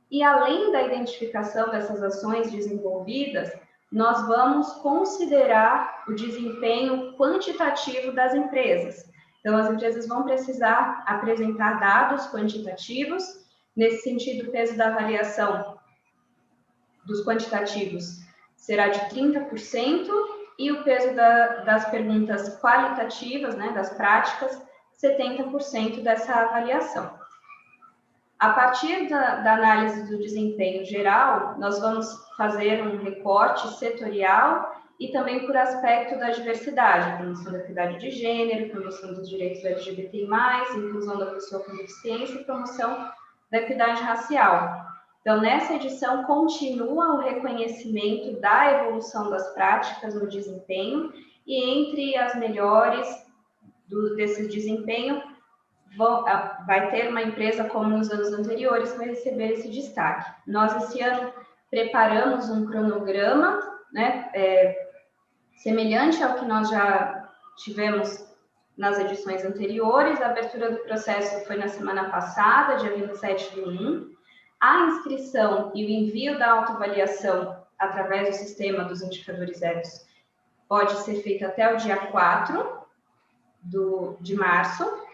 E além da identificação dessas ações desenvolvidas, nós vamos considerar o desempenho quantitativo das empresas. Então, as empresas vão precisar apresentar dados quantitativos. Nesse sentido, o peso da avaliação dos quantitativos será de 30%, e o peso das perguntas qualitativas, né, das práticas, 70% dessa avaliação. A partir da análise do desempenho geral, nós vamos fazer um recorte setorial e também por aspecto da diversidade, promoção da equidade de gênero, promoção dos direitos LGBTI+, inclusão da pessoa com deficiência e promoção da equidade racial. Então, nessa edição, continua o reconhecimento da evolução das práticas no desempenho, e entre as melhores desse desempenho, vai ter uma empresa, como nos anos anteriores, que vai receber esse destaque. Nós, esse ano, preparamos um cronograma, né, semelhante ao que nós já tivemos nas edições anteriores. A abertura do processo foi na semana passada, dia 27/1. A inscrição e o envio da autoavaliação através do sistema dos indicadores éticos pode ser feito até o dia 4 de março.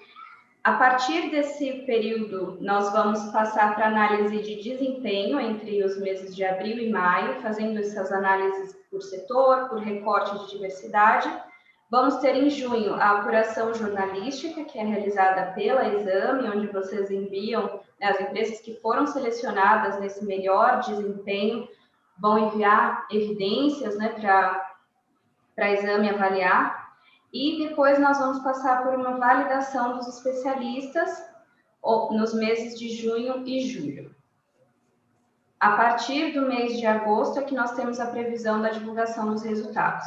A partir desse período, nós vamos passar para análise de desempenho entre os meses de abril e maio, fazendo essas análises por setor, por recorte de diversidade. Vamos ter em junho a apuração jornalística, que é realizada pela Exame, onde vocês enviam, né, as empresas que foram selecionadas nesse melhor desempenho, vão enviar evidências, né, para a Exame avaliar. E depois nós vamos passar por uma validação dos especialistas nos meses de junho e julho. A partir do mês de agosto é que nós temos a previsão da divulgação dos resultados.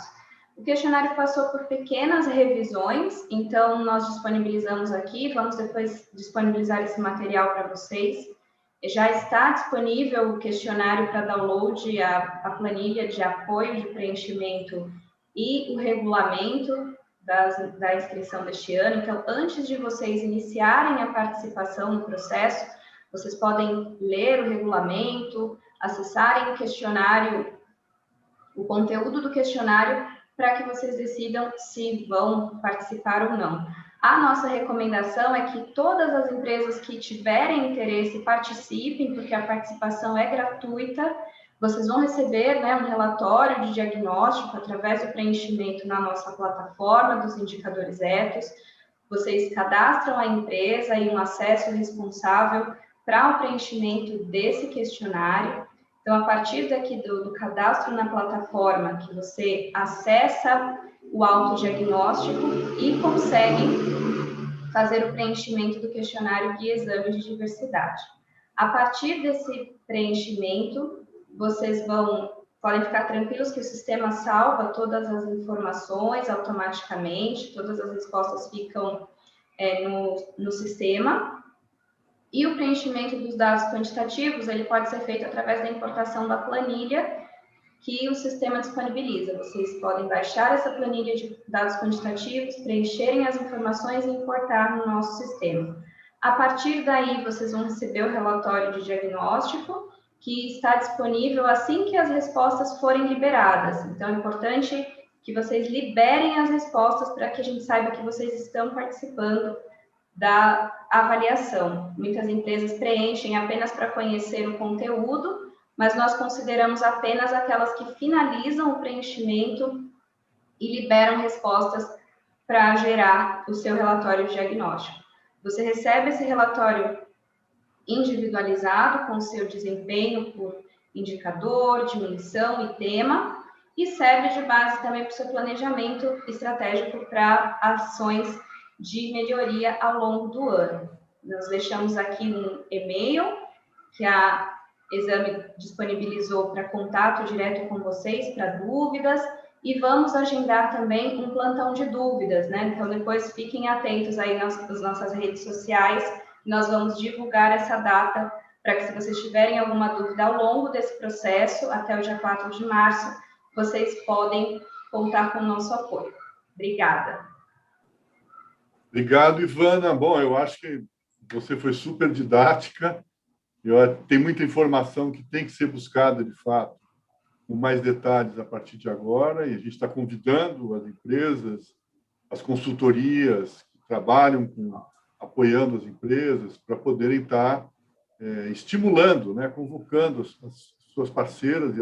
O questionário passou por pequenas revisões, então nós disponibilizamos aqui, vamos depois disponibilizar esse material para vocês. Já está disponível o questionário para download, a planilha de apoio de preenchimento e o regulamento da inscrição deste ano. Então, antes de vocês iniciarem a participação no processo, vocês podem ler o regulamento, acessarem o questionário, o conteúdo do questionário, para que vocês decidam se vão participar ou não. A nossa recomendação é que todas as empresas que tiverem interesse participem, porque a participação é gratuita. Vocês vão receber, né, um relatório de diagnóstico através do preenchimento na nossa plataforma dos indicadores éticos. Vocês cadastram a empresa e um acesso responsável para o preenchimento desse questionário. Então, a partir daqui do cadastro na plataforma, que você acessa o autodiagnóstico e consegue fazer o preenchimento do questionário Guia Exame de Diversidade. A partir desse preenchimento, vocês podem ficar tranquilos que o sistema salva todas as informações automaticamente, todas as respostas ficam no sistema. E o preenchimento dos dados quantitativos, ele pode ser feito através da importação da planilha que o sistema disponibiliza. Vocês podem baixar essa planilha de dados quantitativos, preencherem as informações e importar no nosso sistema. A partir daí, vocês vão receber o relatório de diagnóstico, que está disponível assim que as respostas forem liberadas. Então, é importante que vocês liberem as respostas para que a gente saiba que vocês estão participando da avaliação. Muitas empresas preenchem apenas para conhecer o conteúdo, mas nós consideramos apenas aquelas que finalizam o preenchimento e liberam respostas para gerar o seu relatório diagnóstico. Você recebe esse relatório individualizado com o seu desempenho por indicador, dimensão e tema, e serve de base também para o seu planejamento estratégico para ações de melhoria ao longo do ano. Nós deixamos aqui um e-mail que a Exame disponibilizou para contato direto com vocês, para dúvidas, e vamos agendar também um plantão de dúvidas, né? Então, depois fiquem atentos aí nas nossas redes sociais, nós vamos divulgar essa data para que, se vocês tiverem alguma dúvida ao longo desse processo, até o dia 4 de março, vocês podem contar com o nosso apoio. Obrigada. Obrigado, Ivana. Bom, eu acho que você foi super didática. Tem muita informação que tem que ser buscada, de fato, com mais detalhes a partir de agora, e a gente está convidando as empresas, as consultorias que trabalham apoiando as empresas, para poderem estar estimulando, né, convocando as suas parceiras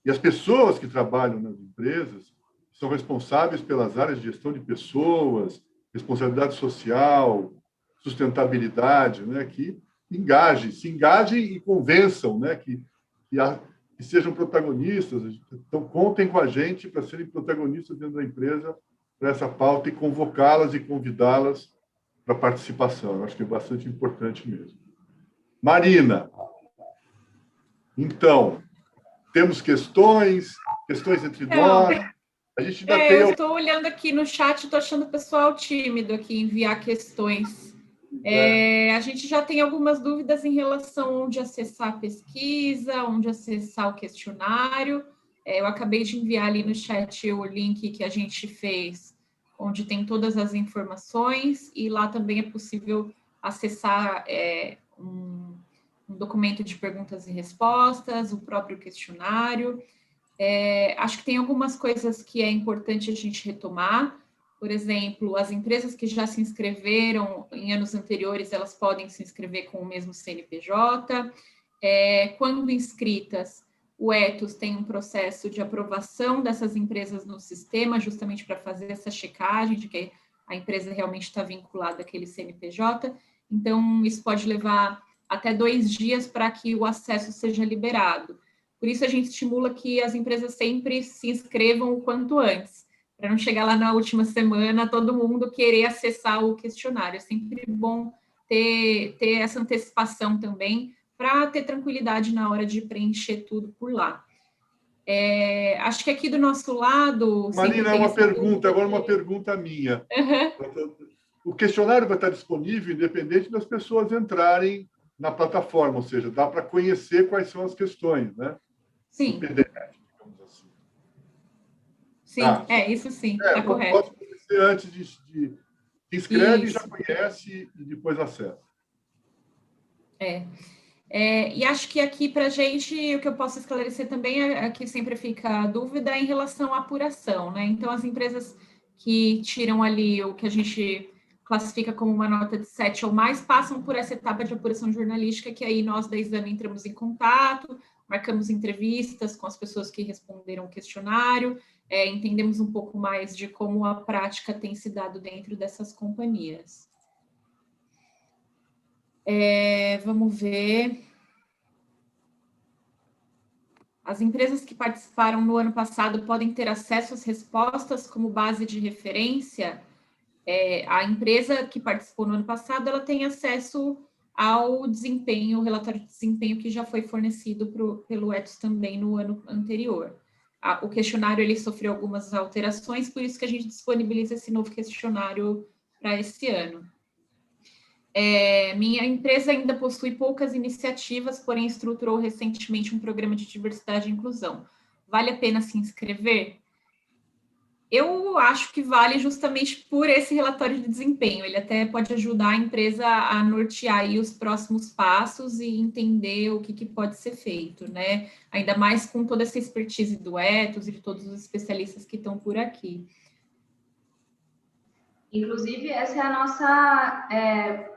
e as pessoas que trabalham nas empresas, que são responsáveis pelas áreas de gestão de pessoas, responsabilidade social, sustentabilidade, né, que se engajem e convençam, né, que sejam protagonistas. Então, contem com a gente para serem protagonistas dentro da empresa para essa pauta e convocá-las e convidá-las para a participação. Eu acho que é bastante importante mesmo. Marina, então, temos questões entre nós. A gente ainda tem... Eu estou olhando aqui no chat, estou achando o pessoal tímido aqui em enviar questões. A gente já tem algumas dúvidas em relação a onde acessar a pesquisa, onde acessar o questionário. Eu acabei de enviar ali no chat o link que a gente fez, onde tem todas as informações, e lá também é possível acessar um documento de perguntas e respostas, o próprio questionário. Acho que tem algumas coisas que é importante a gente retomar. Por exemplo, as empresas que já se inscreveram em anos anteriores, elas podem se inscrever com o mesmo CNPJ. Quando inscritas, o Ethos tem um processo de aprovação dessas empresas no sistema, justamente para fazer essa checagem de que a empresa realmente está vinculada àquele CNPJ. Então, isso pode levar até 2 dias para que o acesso seja liberado. Por isso, a gente estimula que as empresas sempre se inscrevam o quanto antes, para não chegar lá na última semana, todo mundo querer acessar o questionário. É sempre bom ter essa antecipação também, para ter tranquilidade na hora de preencher tudo por lá. Acho que aqui do nosso lado... Marina, uma pergunta, agora uma pergunta minha. Uhum. O questionário vai estar disponível independente das pessoas entrarem na plataforma, ou seja, dá para conhecer quais são as questões, né? Sim. No PDF, digamos assim. Sim, isso sim, está correto. Pode conhecer antes de se inscreve, já conhece e depois acessa. E acho que aqui para a gente, o que eu posso esclarecer também é que sempre fica a dúvida em relação à apuração, né? Então, as empresas que tiram ali o que a gente classifica como uma nota de 7 ou mais, passam por essa etapa de apuração jornalística, que aí nós da Exame entramos em contato, marcamos entrevistas com as pessoas que responderam o questionário, entendemos um pouco mais de como a prática tem se dado dentro dessas companhias. Vamos ver. As empresas que participaram no ano passado podem ter acesso às respostas como base de referência. A empresa que participou no ano passado, ela tem acesso ao desempenho, o relatório de desempenho que já foi fornecido pelo Ethos também no ano anterior. O questionário, ele sofreu algumas alterações, por isso que a gente disponibiliza esse novo questionário para esse ano. Minha empresa ainda possui poucas iniciativas, porém estruturou recentemente um programa de diversidade e inclusão. Vale a pena se inscrever? Eu acho que vale justamente por esse relatório de desempenho. Ele até pode ajudar a empresa a nortear aí os próximos passos e entender o que pode ser feito, né? Ainda mais com toda essa expertise do Ethos e de todos os especialistas que estão por aqui. Inclusive, essa é a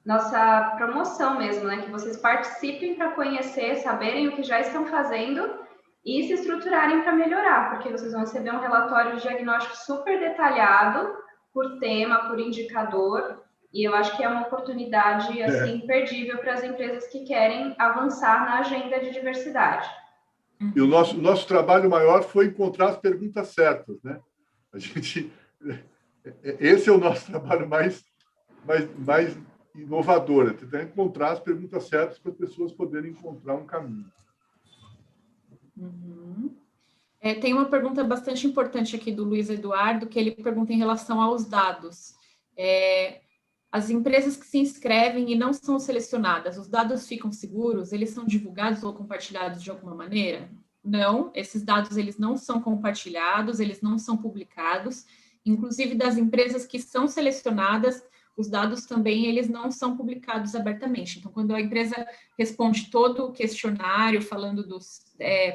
nossa promoção mesmo, né? Que vocês participem para conhecer, saberem o que já estão fazendo e se estruturarem para melhorar, porque vocês vão receber um relatório de diagnóstico super detalhado, por tema, por indicador, e eu acho que é uma oportunidade, assim, imperdível para as empresas que querem avançar na agenda de diversidade. E o nosso trabalho maior foi encontrar as perguntas certas, né? Esse é o nosso trabalho mais inovadora, tentar encontrar as perguntas certas para as pessoas poderem encontrar um caminho. Uhum. Tem uma pergunta bastante importante aqui do Luiz Eduardo, que ele pergunta em relação aos dados. As empresas que se inscrevem e não são selecionadas, os dados ficam seguros? Eles são divulgados ou compartilhados de alguma maneira? Não, esses dados eles não são compartilhados, eles não são publicados. Inclusive, das empresas que são selecionadas, os dados também eles não são publicados abertamente. Então, quando a empresa responde todo o questionário, falando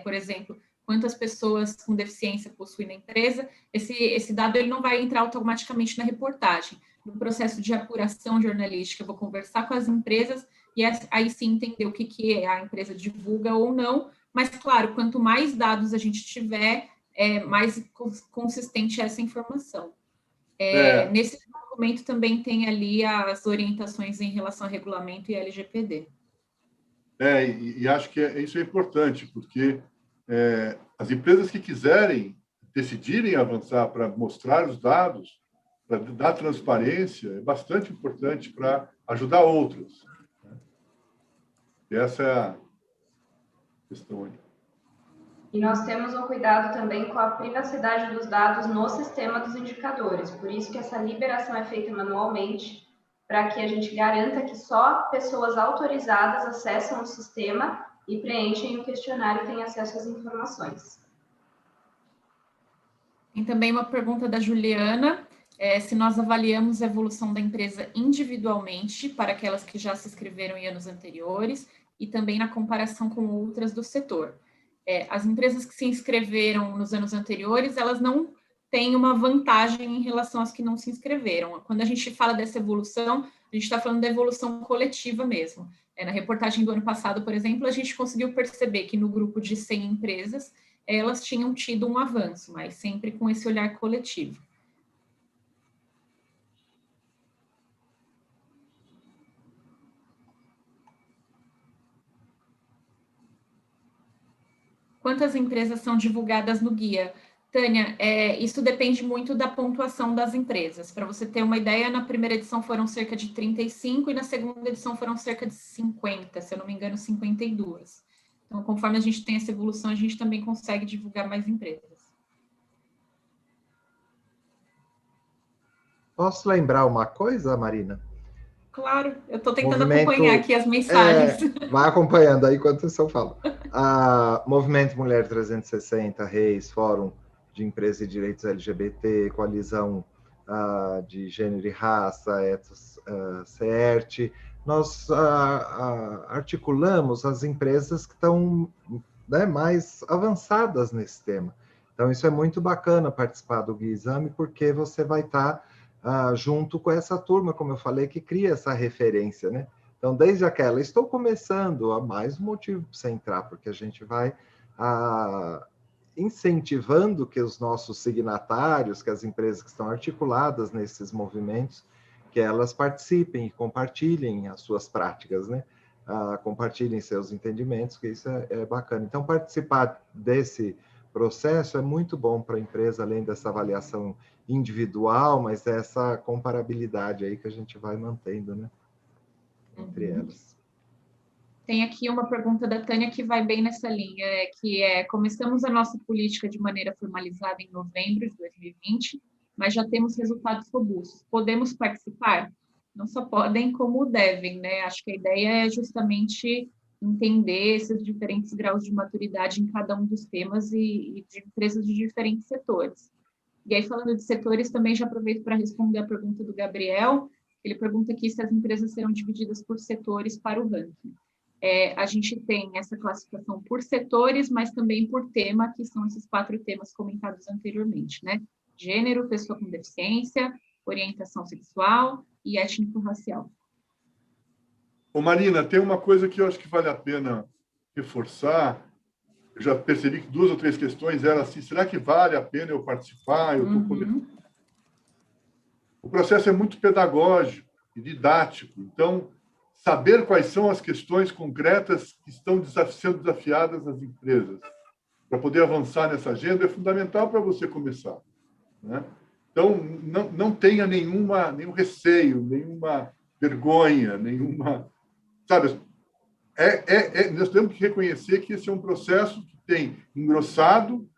por exemplo, quantas pessoas com deficiência possuem na empresa, esse dado ele não vai entrar automaticamente na reportagem. No processo de apuração jornalística, eu vou conversar com as empresas e aí sim entender o que a empresa divulga ou não, mas, claro, quanto mais dados a gente tiver, mais consistente é essa informação. Nesse documento também tem ali as orientações em relação ao regulamento e LGPD. E acho que isso é importante, porque as empresas que decidirem avançar para mostrar os dados, para dar transparência, é bastante importante para ajudar outras. E essa é a questão aí. E nós temos um cuidado também com a privacidade dos dados no sistema dos indicadores. Por isso que essa liberação é feita manualmente, para que a gente garanta que só pessoas autorizadas acessam o sistema e preenchem o questionário e têm acesso às informações. Tem também uma pergunta da Juliana, se nós avaliamos a evolução da empresa individualmente para aquelas que já se inscreveram em anos anteriores e também na comparação com outras do setor. As empresas que se inscreveram nos anos anteriores, elas não têm uma vantagem em relação às que não se inscreveram. Quando a gente fala dessa evolução, a gente está falando da evolução coletiva mesmo. Na reportagem do ano passado, por exemplo, a gente conseguiu perceber que no grupo de 100 empresas, elas tinham tido um avanço, mas sempre com esse olhar coletivo. Quantas empresas são divulgadas no guia? Tânia, isso depende muito da pontuação das empresas. Para você ter uma ideia, na primeira edição foram cerca de 35 e na segunda edição foram cerca de 50, se eu não me engano, 52. Então, conforme a gente tem essa evolução, a gente também consegue divulgar mais empresas. Posso lembrar uma coisa, Marina? Claro, eu estou tentando acompanhar aqui as mensagens. Vai acompanhando aí enquanto eu falo. Movimento Mulher 360, Reis, Fórum de Empresas e Direitos LGBT, Coalizão de Gênero e Raça, Ethos, CERT, nós articulamos as empresas que estão mais avançadas nesse tema. Então, isso é muito bacana participar do Guia Exame, porque você vai estar junto com essa turma, como eu falei, que cria essa referência, né? Então, desde aquela, estou começando, há mais um motivo para você entrar, porque a gente vai incentivando que os nossos signatários, que as empresas que estão articuladas nesses movimentos, que elas participem e compartilhem as suas práticas, né? Compartilhem seus entendimentos, que isso é bacana. Então, participar desse processo é muito bom para a empresa, além dessa avaliação individual, mas essa comparabilidade aí que a gente vai mantendo, né? Entre elas. Tem aqui uma pergunta da Tânia que vai bem nessa linha, que começamos a nossa política de maneira formalizada em novembro de 2020, mas já temos resultados robustos. Podemos participar? Não só podem, como devem, né? Acho que a ideia é justamente entender esses diferentes graus de maturidade em cada um dos temas e de empresas de diferentes setores. E aí, falando de setores, também já aproveito para responder a pergunta do Gabriel. Ele pergunta aqui se as empresas serão divididas por setores para o ranking. A gente tem essa classificação por setores, mas também por tema, que são esses 4 temas comentados anteriormente, né? Gênero, pessoa com deficiência, orientação sexual e étnico-racial. Ô Marina, tem uma coisa que eu acho que vale a pena reforçar. Eu já percebi que 2 ou 3 questões eram assim, será que vale a pena eu participar? O processo é muito pedagógico e didático, então, saber quais são as questões concretas que estão sendo desafiadas nas empresas para poder avançar nessa agenda é fundamental para você começar, né? Então, não tenha nenhum receio, nenhuma vergonha, nenhuma... Sabe, nós temos que reconhecer que esse é um processo que tem engrossado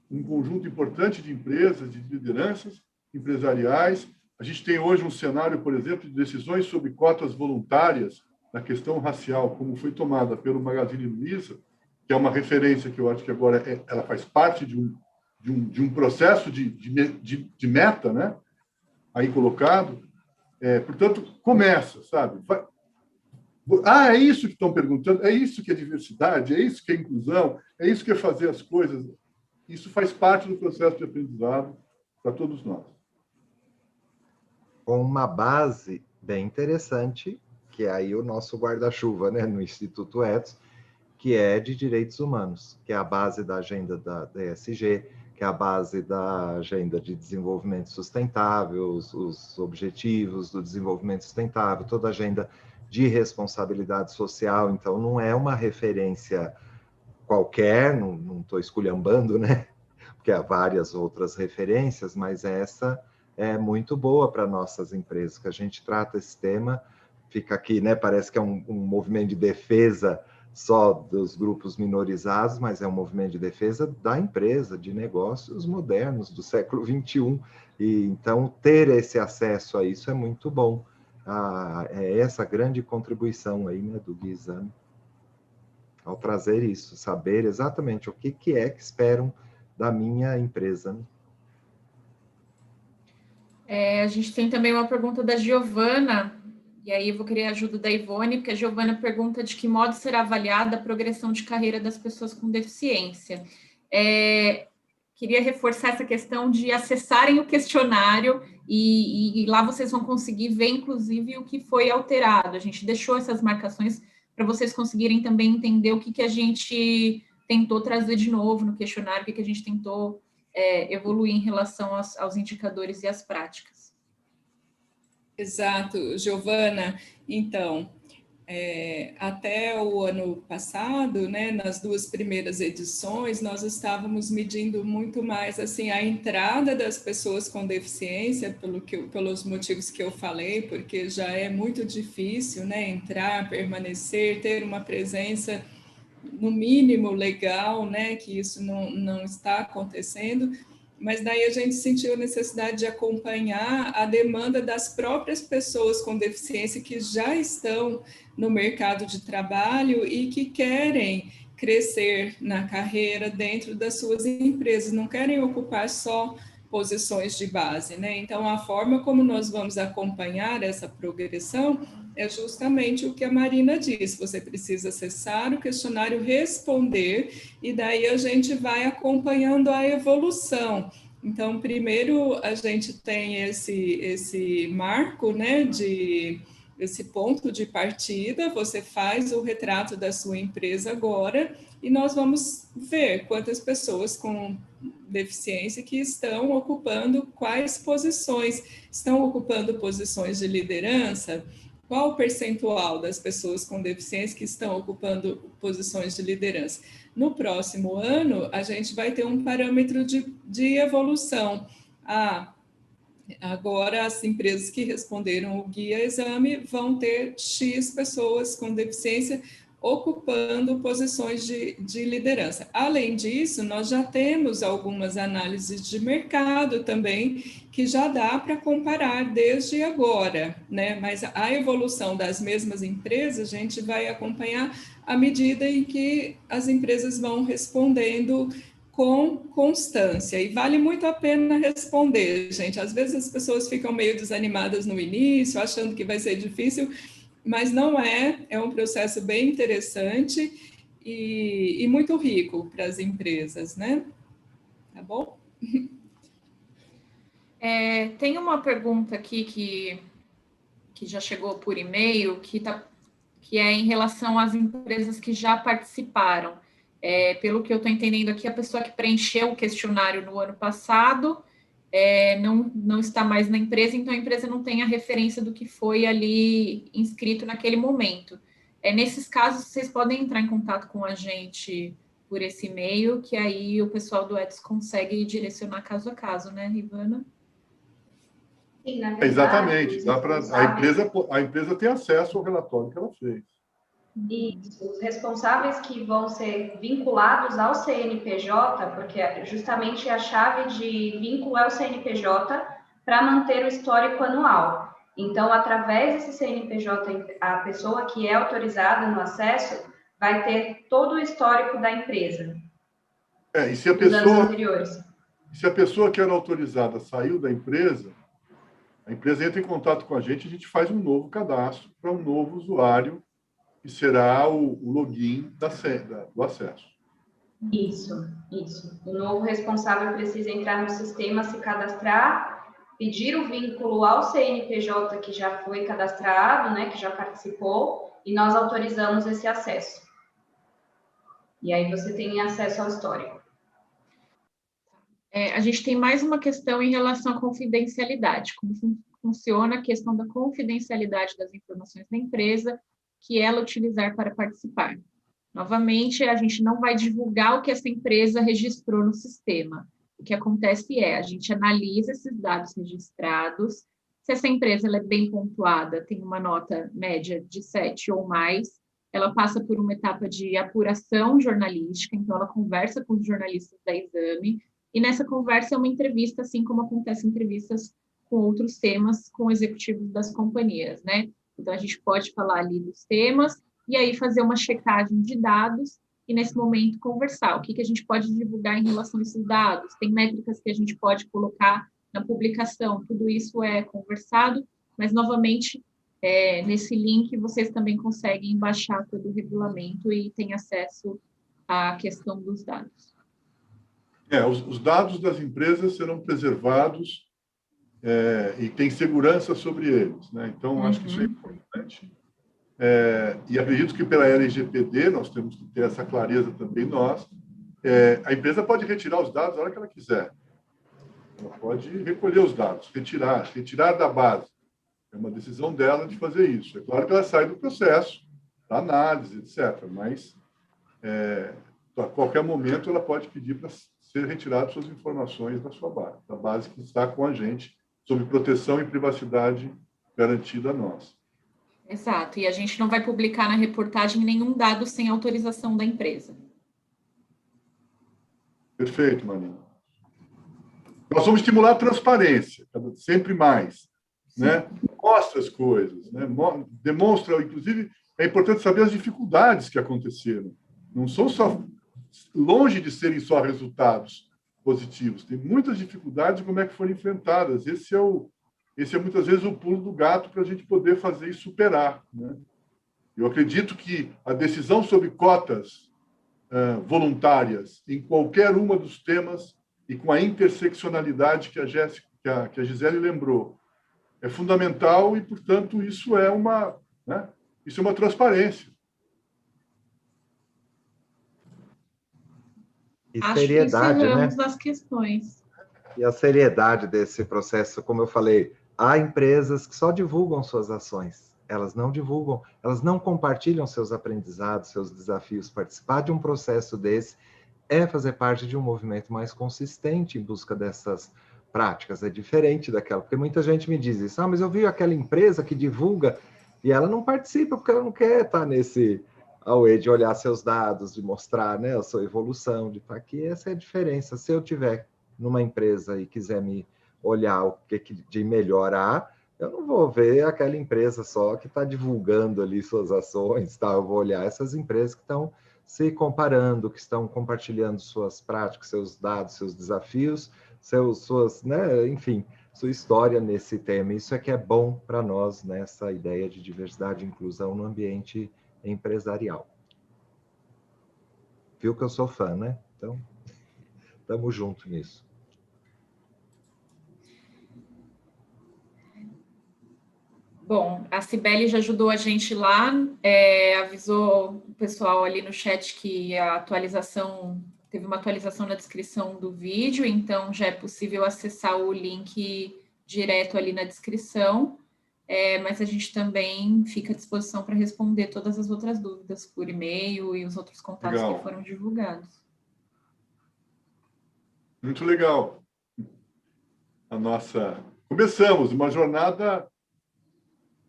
um conjunto importante de empresas, de lideranças empresariais. A gente tem hoje um cenário, por exemplo, de decisões sobre cotas voluntárias na questão racial, como foi tomada pelo Magazine Luiza, que é uma referência que eu acho que agora ela faz parte de um processo de meta, né? Aí colocado. Portanto, começa, sabe? É isso que estão perguntando, é isso que é diversidade, é isso que é inclusão, é isso que é fazer as coisas. Isso faz parte do processo de aprendizado para todos nós. Com uma base bem interessante, que é aí o nosso guarda-chuva, né, no Instituto Ethos, que é de direitos humanos, que é a base da agenda da ESG, que é a base da agenda de desenvolvimento sustentável, os objetivos do desenvolvimento sustentável, toda a agenda de responsabilidade social. Então, não é uma referência qualquer, não estou esculhambando, né? Porque há várias outras referências, mas essa é muito boa para nossas empresas, que a gente trata esse tema, fica aqui, né? Parece que é um movimento de defesa só dos grupos minorizados, mas é um movimento de defesa da empresa, de negócios modernos do século XXI. E então ter esse acesso a isso é muito bom. É essa grande contribuição aí, né, do Guia Exame, ao trazer isso, saber exatamente o que é que esperam da minha empresa. A gente tem também uma pergunta da Giovana, e aí eu vou querer a ajuda da Ivone, porque a Giovana pergunta de que modo será avaliada a progressão de carreira das pessoas com deficiência. Queria reforçar essa questão de acessarem o questionário e lá vocês vão conseguir ver, inclusive, o que foi alterado. A gente deixou essas marcações para vocês conseguirem também entender o que a gente tentou trazer de novo no questionário, o que a gente tentou evoluir em relação aos indicadores e às práticas. Exato, Giovana. Então, até o ano passado, né, nas 2 primeiras edições, nós estávamos medindo muito mais assim a entrada das pessoas com deficiência, pelos motivos que eu falei, porque já é muito difícil, né, entrar, permanecer, ter uma presença no mínimo legal, né, que isso não está acontecendo. Mas daí a gente sentiu a necessidade de acompanhar a demanda das próprias pessoas com deficiência que já estão no mercado de trabalho e que querem crescer na carreira dentro das suas empresas, não querem ocupar só posições de base, né? Então, a forma como nós vamos acompanhar essa progressão é justamente o que a Marina disse, você precisa acessar o questionário, responder, e daí a gente vai acompanhando a evolução. Então, primeiro a gente tem esse marco, né, esse ponto de partida, você faz o retrato da sua empresa agora, e nós vamos ver quantas pessoas com deficiência que estão ocupando quais posições, estão ocupando posições de liderança. Qual o percentual das pessoas com deficiência que estão ocupando posições de liderança? No próximo ano, a gente vai ter um parâmetro de evolução. Agora, as empresas que responderam o Guia Exame vão ter X pessoas com deficiência ocupando posições de liderança. Além disso, nós já temos algumas análises de mercado também, que já dá para comparar desde agora, né? Mas a evolução das mesmas empresas, a gente vai acompanhar à medida em que as empresas vão respondendo com constância. E vale muito a pena responder, gente. Às vezes as pessoas ficam meio desanimadas no início, achando que vai ser difícil, mas não é um processo bem interessante e muito rico para as empresas, né? Tá bom? Tem uma pergunta aqui que já chegou por e-mail, que é em relação às empresas que já participaram. Pelo que eu estou entendendo aqui, a pessoa que preencheu o questionário no ano passado não está mais na empresa, então a empresa não tem a referência do que foi ali inscrito naquele momento. Nesses casos, vocês podem entrar em contato com a gente por esse e-mail, que aí o pessoal do Ethos consegue direcionar caso a caso, né, Ivana? Sim, na verdade, Exatamente. os A empresa tem acesso ao relatório que ela fez. E os responsáveis que vão ser vinculados ao CNPJ, porque justamente a chave de vínculo é o CNPJ para manter o histórico anual. Então, através desse CNPJ, a pessoa que é autorizada no acesso vai ter todo o histórico da empresa. E se a dos anos anteriores. Se a pessoa que era autorizada saiu da empresa, a empresa entra em contato com a gente faz um novo cadastro para um novo usuário, que será o login do acesso. Isso. O novo responsável precisa entrar no sistema, se cadastrar, pedir o vínculo ao CNPJ que já foi cadastrado, né, que já participou, e nós autorizamos esse acesso. E aí você tem acesso ao histórico. A gente tem mais uma questão em relação à confidencialidade. Como funciona a questão da confidencialidade das informações da empresa que ela utilizar para participar. Novamente, a gente não vai divulgar o que essa empresa registrou no sistema. O que acontece a gente analisa esses dados registrados. Se essa empresa ela é bem pontuada, tem uma nota média de 7 ou mais, ela passa por uma etapa de apuração jornalística, então ela conversa com os jornalistas da Exame, e nessa conversa é uma entrevista, assim como acontecem entrevistas com outros temas, com executivos das companhias, né? Então, a gente pode falar ali dos temas, e aí fazer uma checagem de dados, e nesse momento conversar. O que a gente pode divulgar em relação a esses dados? Tem métricas que a gente pode colocar na publicação, tudo isso é conversado, mas, novamente, nesse link, vocês também conseguem baixar todo o regulamento e tem acesso à questão dos dados. Os dados das empresas serão preservados e tem segurança sobre eles, né? Então, acho que isso é importante. E acredito que pela LGPD nós temos que ter essa clareza também nós. A empresa pode retirar os dados a hora que ela quiser. Ela pode recolher os dados, retirar da base. É uma decisão dela de fazer isso. É claro que ela sai do processo, da análise, etc. Mas, a qualquer momento, ela pode pedir para ser retirado suas informações da sua base, da base que está com a gente, sob proteção e privacidade garantida a nós. Exato, e a gente não vai publicar na reportagem nenhum dado sem autorização da empresa. Perfeito, Marina. Nós vamos estimular a transparência, sempre mais, né? Mostra as coisas, né? Demonstra, inclusive, é importante saber as dificuldades que aconteceram. Não são só, longe de serem só resultados positivos, tem muitas dificuldades de como é que foram enfrentadas. Esse é muitas vezes o pulo do gato para a gente poder fazer e superar, né? Eu acredito que a decisão sobre cotas voluntárias em qualquer uma dos temas e com a interseccionalidade que a Gisele lembrou é fundamental e, portanto, isso é uma transparência. E acho seriedade, que encerramos, né? as questões. E a seriedade desse processo, como eu falei, há empresas que só divulgam suas ações, elas não divulgam, elas não compartilham seus aprendizados, seus desafios. Participar de um processo desse é fazer parte de um movimento mais consistente em busca dessas práticas, é diferente daquela, porque muita gente me diz isso, mas eu vi aquela empresa que divulga e ela não participa porque ela não quer estar nesse auê de olhar seus dados, de mostrar, né, a sua evolução, de estar aqui. Essa é a diferença. Se eu tiver numa empresa e quiser me olhar o que de melhorar, eu não vou ver aquela empresa só que está divulgando ali suas ações, tá? Eu vou olhar essas empresas que estão se comparando, que estão compartilhando suas práticas, seus dados, seus desafios, suas, né, enfim, sua história nesse tema. Isso é que é bom para nós nessa ideia de diversidade e inclusão no ambiente empresarial. Viu que eu sou fã, né? Então, estamos juntos nisso. Bom, a Cibele já ajudou a gente lá, avisou o pessoal ali no chat que a atualização, teve uma atualização na descrição do vídeo, então já é possível acessar o link direto ali na descrição, mas a gente também fica à disposição para responder todas as outras dúvidas por e-mail e os outros contatos que foram divulgados. Muito legal. A nossa começamos uma jornada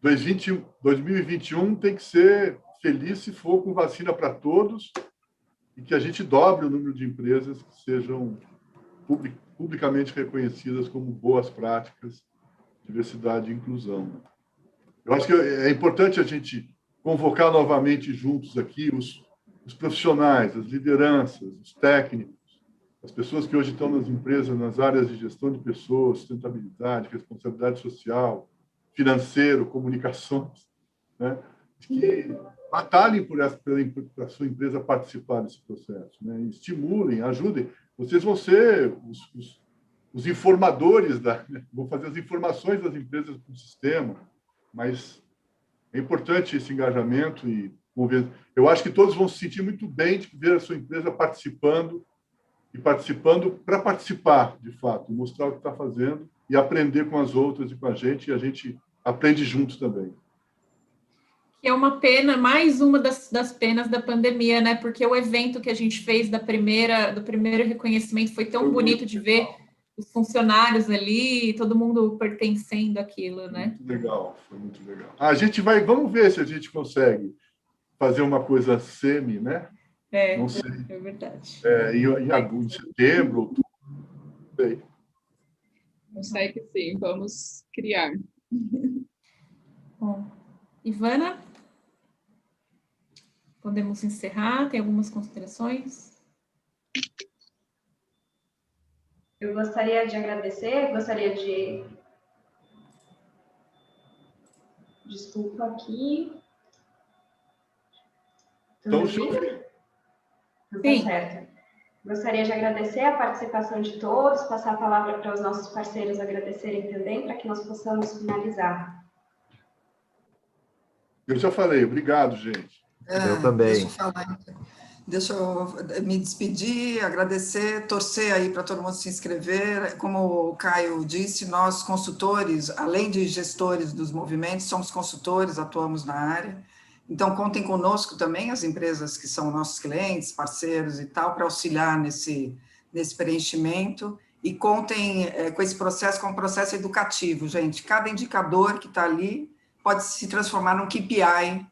2021 tem que ser feliz se for com vacina para todos e que a gente dobre o número de empresas que sejam publicamente reconhecidas como boas práticas, diversidade e inclusão. Eu acho que é importante a gente convocar novamente juntos aqui os profissionais, as lideranças, os técnicos, as pessoas que hoje estão nas empresas, nas áreas de gestão de pessoas, sustentabilidade, responsabilidade social, financeiro, comunicações, né? Que batalhem por a sua empresa participar desse processo, né? Estimulem, ajudem. Vocês vão ser os informadores, vão fazer as informações das empresas para o sistema, mas é importante esse engajamento e eu acho que todos vão se sentir muito bem de ver a sua empresa participando para participar, de fato, mostrar o que está fazendo e aprender com as outras e com a gente aprende juntos também. Que é uma pena, mais uma das penas da pandemia, né? Porque o evento que a gente fez do primeiro reconhecimento foi tão bonito de ver os funcionários ali, todo mundo pertencendo àquilo, né? Muito legal, foi muito legal. Vamos ver se a gente consegue fazer uma coisa semi, né? Não sei. É verdade. Em setembro, outubro, não sei. Não sei que sim, vamos criar. Bom, Ivana, podemos encerrar? Tem algumas considerações? Eu gostaria de agradecer, Desculpa aqui. Então, sim. Tá certo. Gostaria de agradecer a participação de todos, passar a palavra para os nossos parceiros agradecerem também, para que nós possamos finalizar. Eu já falei, obrigado, gente. Eu também. Deixa eu me despedir, agradecer, torcer aí para todo mundo se inscrever. Como o Caio disse, nós consultores, além de gestores dos movimentos, somos consultores, atuamos na área. Então, contem conosco também, as empresas que são nossos clientes, parceiros e tal, para auxiliar nesse preenchimento. E contem com esse processo como um processo educativo, gente. Cada indicador que está ali pode se transformar num KPI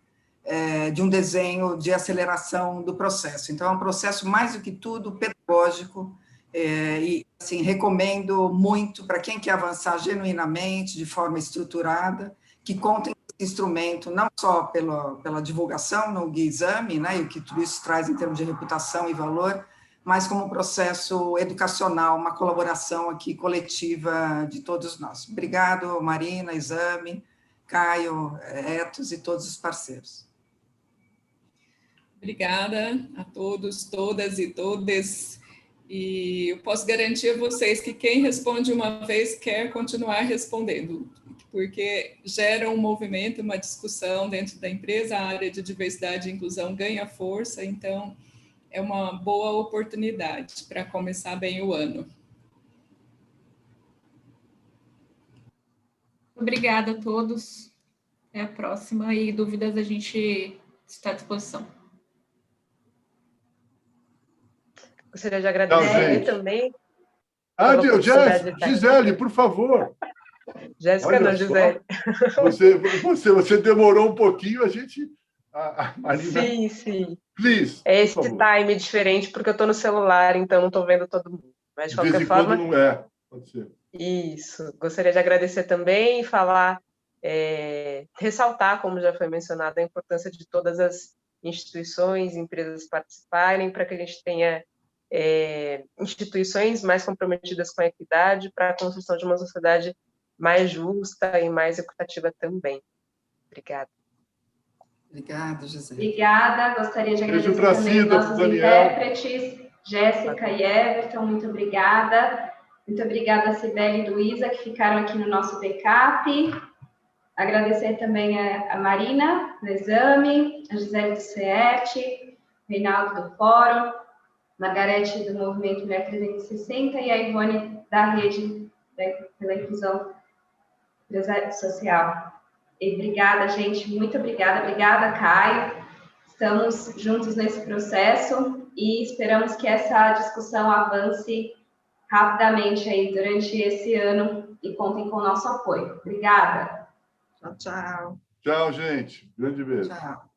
de um desenho de aceleração do processo. Então, é um processo, mais do que tudo, pedagógico, e, assim, recomendo muito para quem quer avançar genuinamente, de forma estruturada, que contem com esse instrumento, não só pela divulgação no Guia Exame, né, e o que tudo isso traz em termos de reputação e valor, mas como um processo educacional, uma colaboração aqui coletiva de todos nós. Obrigado, Marina, Exame, Caio, Etos e todos os parceiros. Obrigada a todos, todas e todes. E eu posso garantir a vocês que quem responde uma vez quer continuar respondendo, porque gera um movimento, uma discussão dentro da empresa, a área de diversidade e inclusão ganha força, então é uma boa oportunidade para começar bem o ano. Obrigada a todos. Até a próxima. E dúvidas a gente está à disposição. Gostaria de agradecer também. Gisele, por favor. Jéssica, não, Gisele. Você demorou um pouquinho, a gente... Marina, sim. Please, esse time diferente, porque eu estou no celular, então não estou vendo todo mundo. Mas, de qualquer forma... Quando não é, pode ser. Isso. Gostaria de agradecer também e falar, ressaltar, como já foi mencionado, a importância de todas as instituições, empresas participarem, para que a gente tenha instituições mais comprometidas com a equidade para a construção de uma sociedade mais justa e mais equitativa também. Obrigada. Obrigada, José. Obrigada. Gostaria de agradecer também os nossos intérpretes, Jéssica e Everton, muito obrigada. Muito obrigada a Cibele e Luísa, que ficaram aqui no nosso backup. Agradecer também a Marina, do Exame, a Gisele do CET, Reinaldo do Fórum, Margarete do Movimento Mulher 360 e a Ivone da Rede pela Inclusão Social. E obrigada, gente, muito obrigada. Obrigada, Caio. Estamos juntos nesse processo e esperamos que essa discussão avance rapidamente aí durante esse ano e contem com o nosso apoio. Obrigada. Tchau, tchau. Tchau, gente. Grande beijo. Tchau.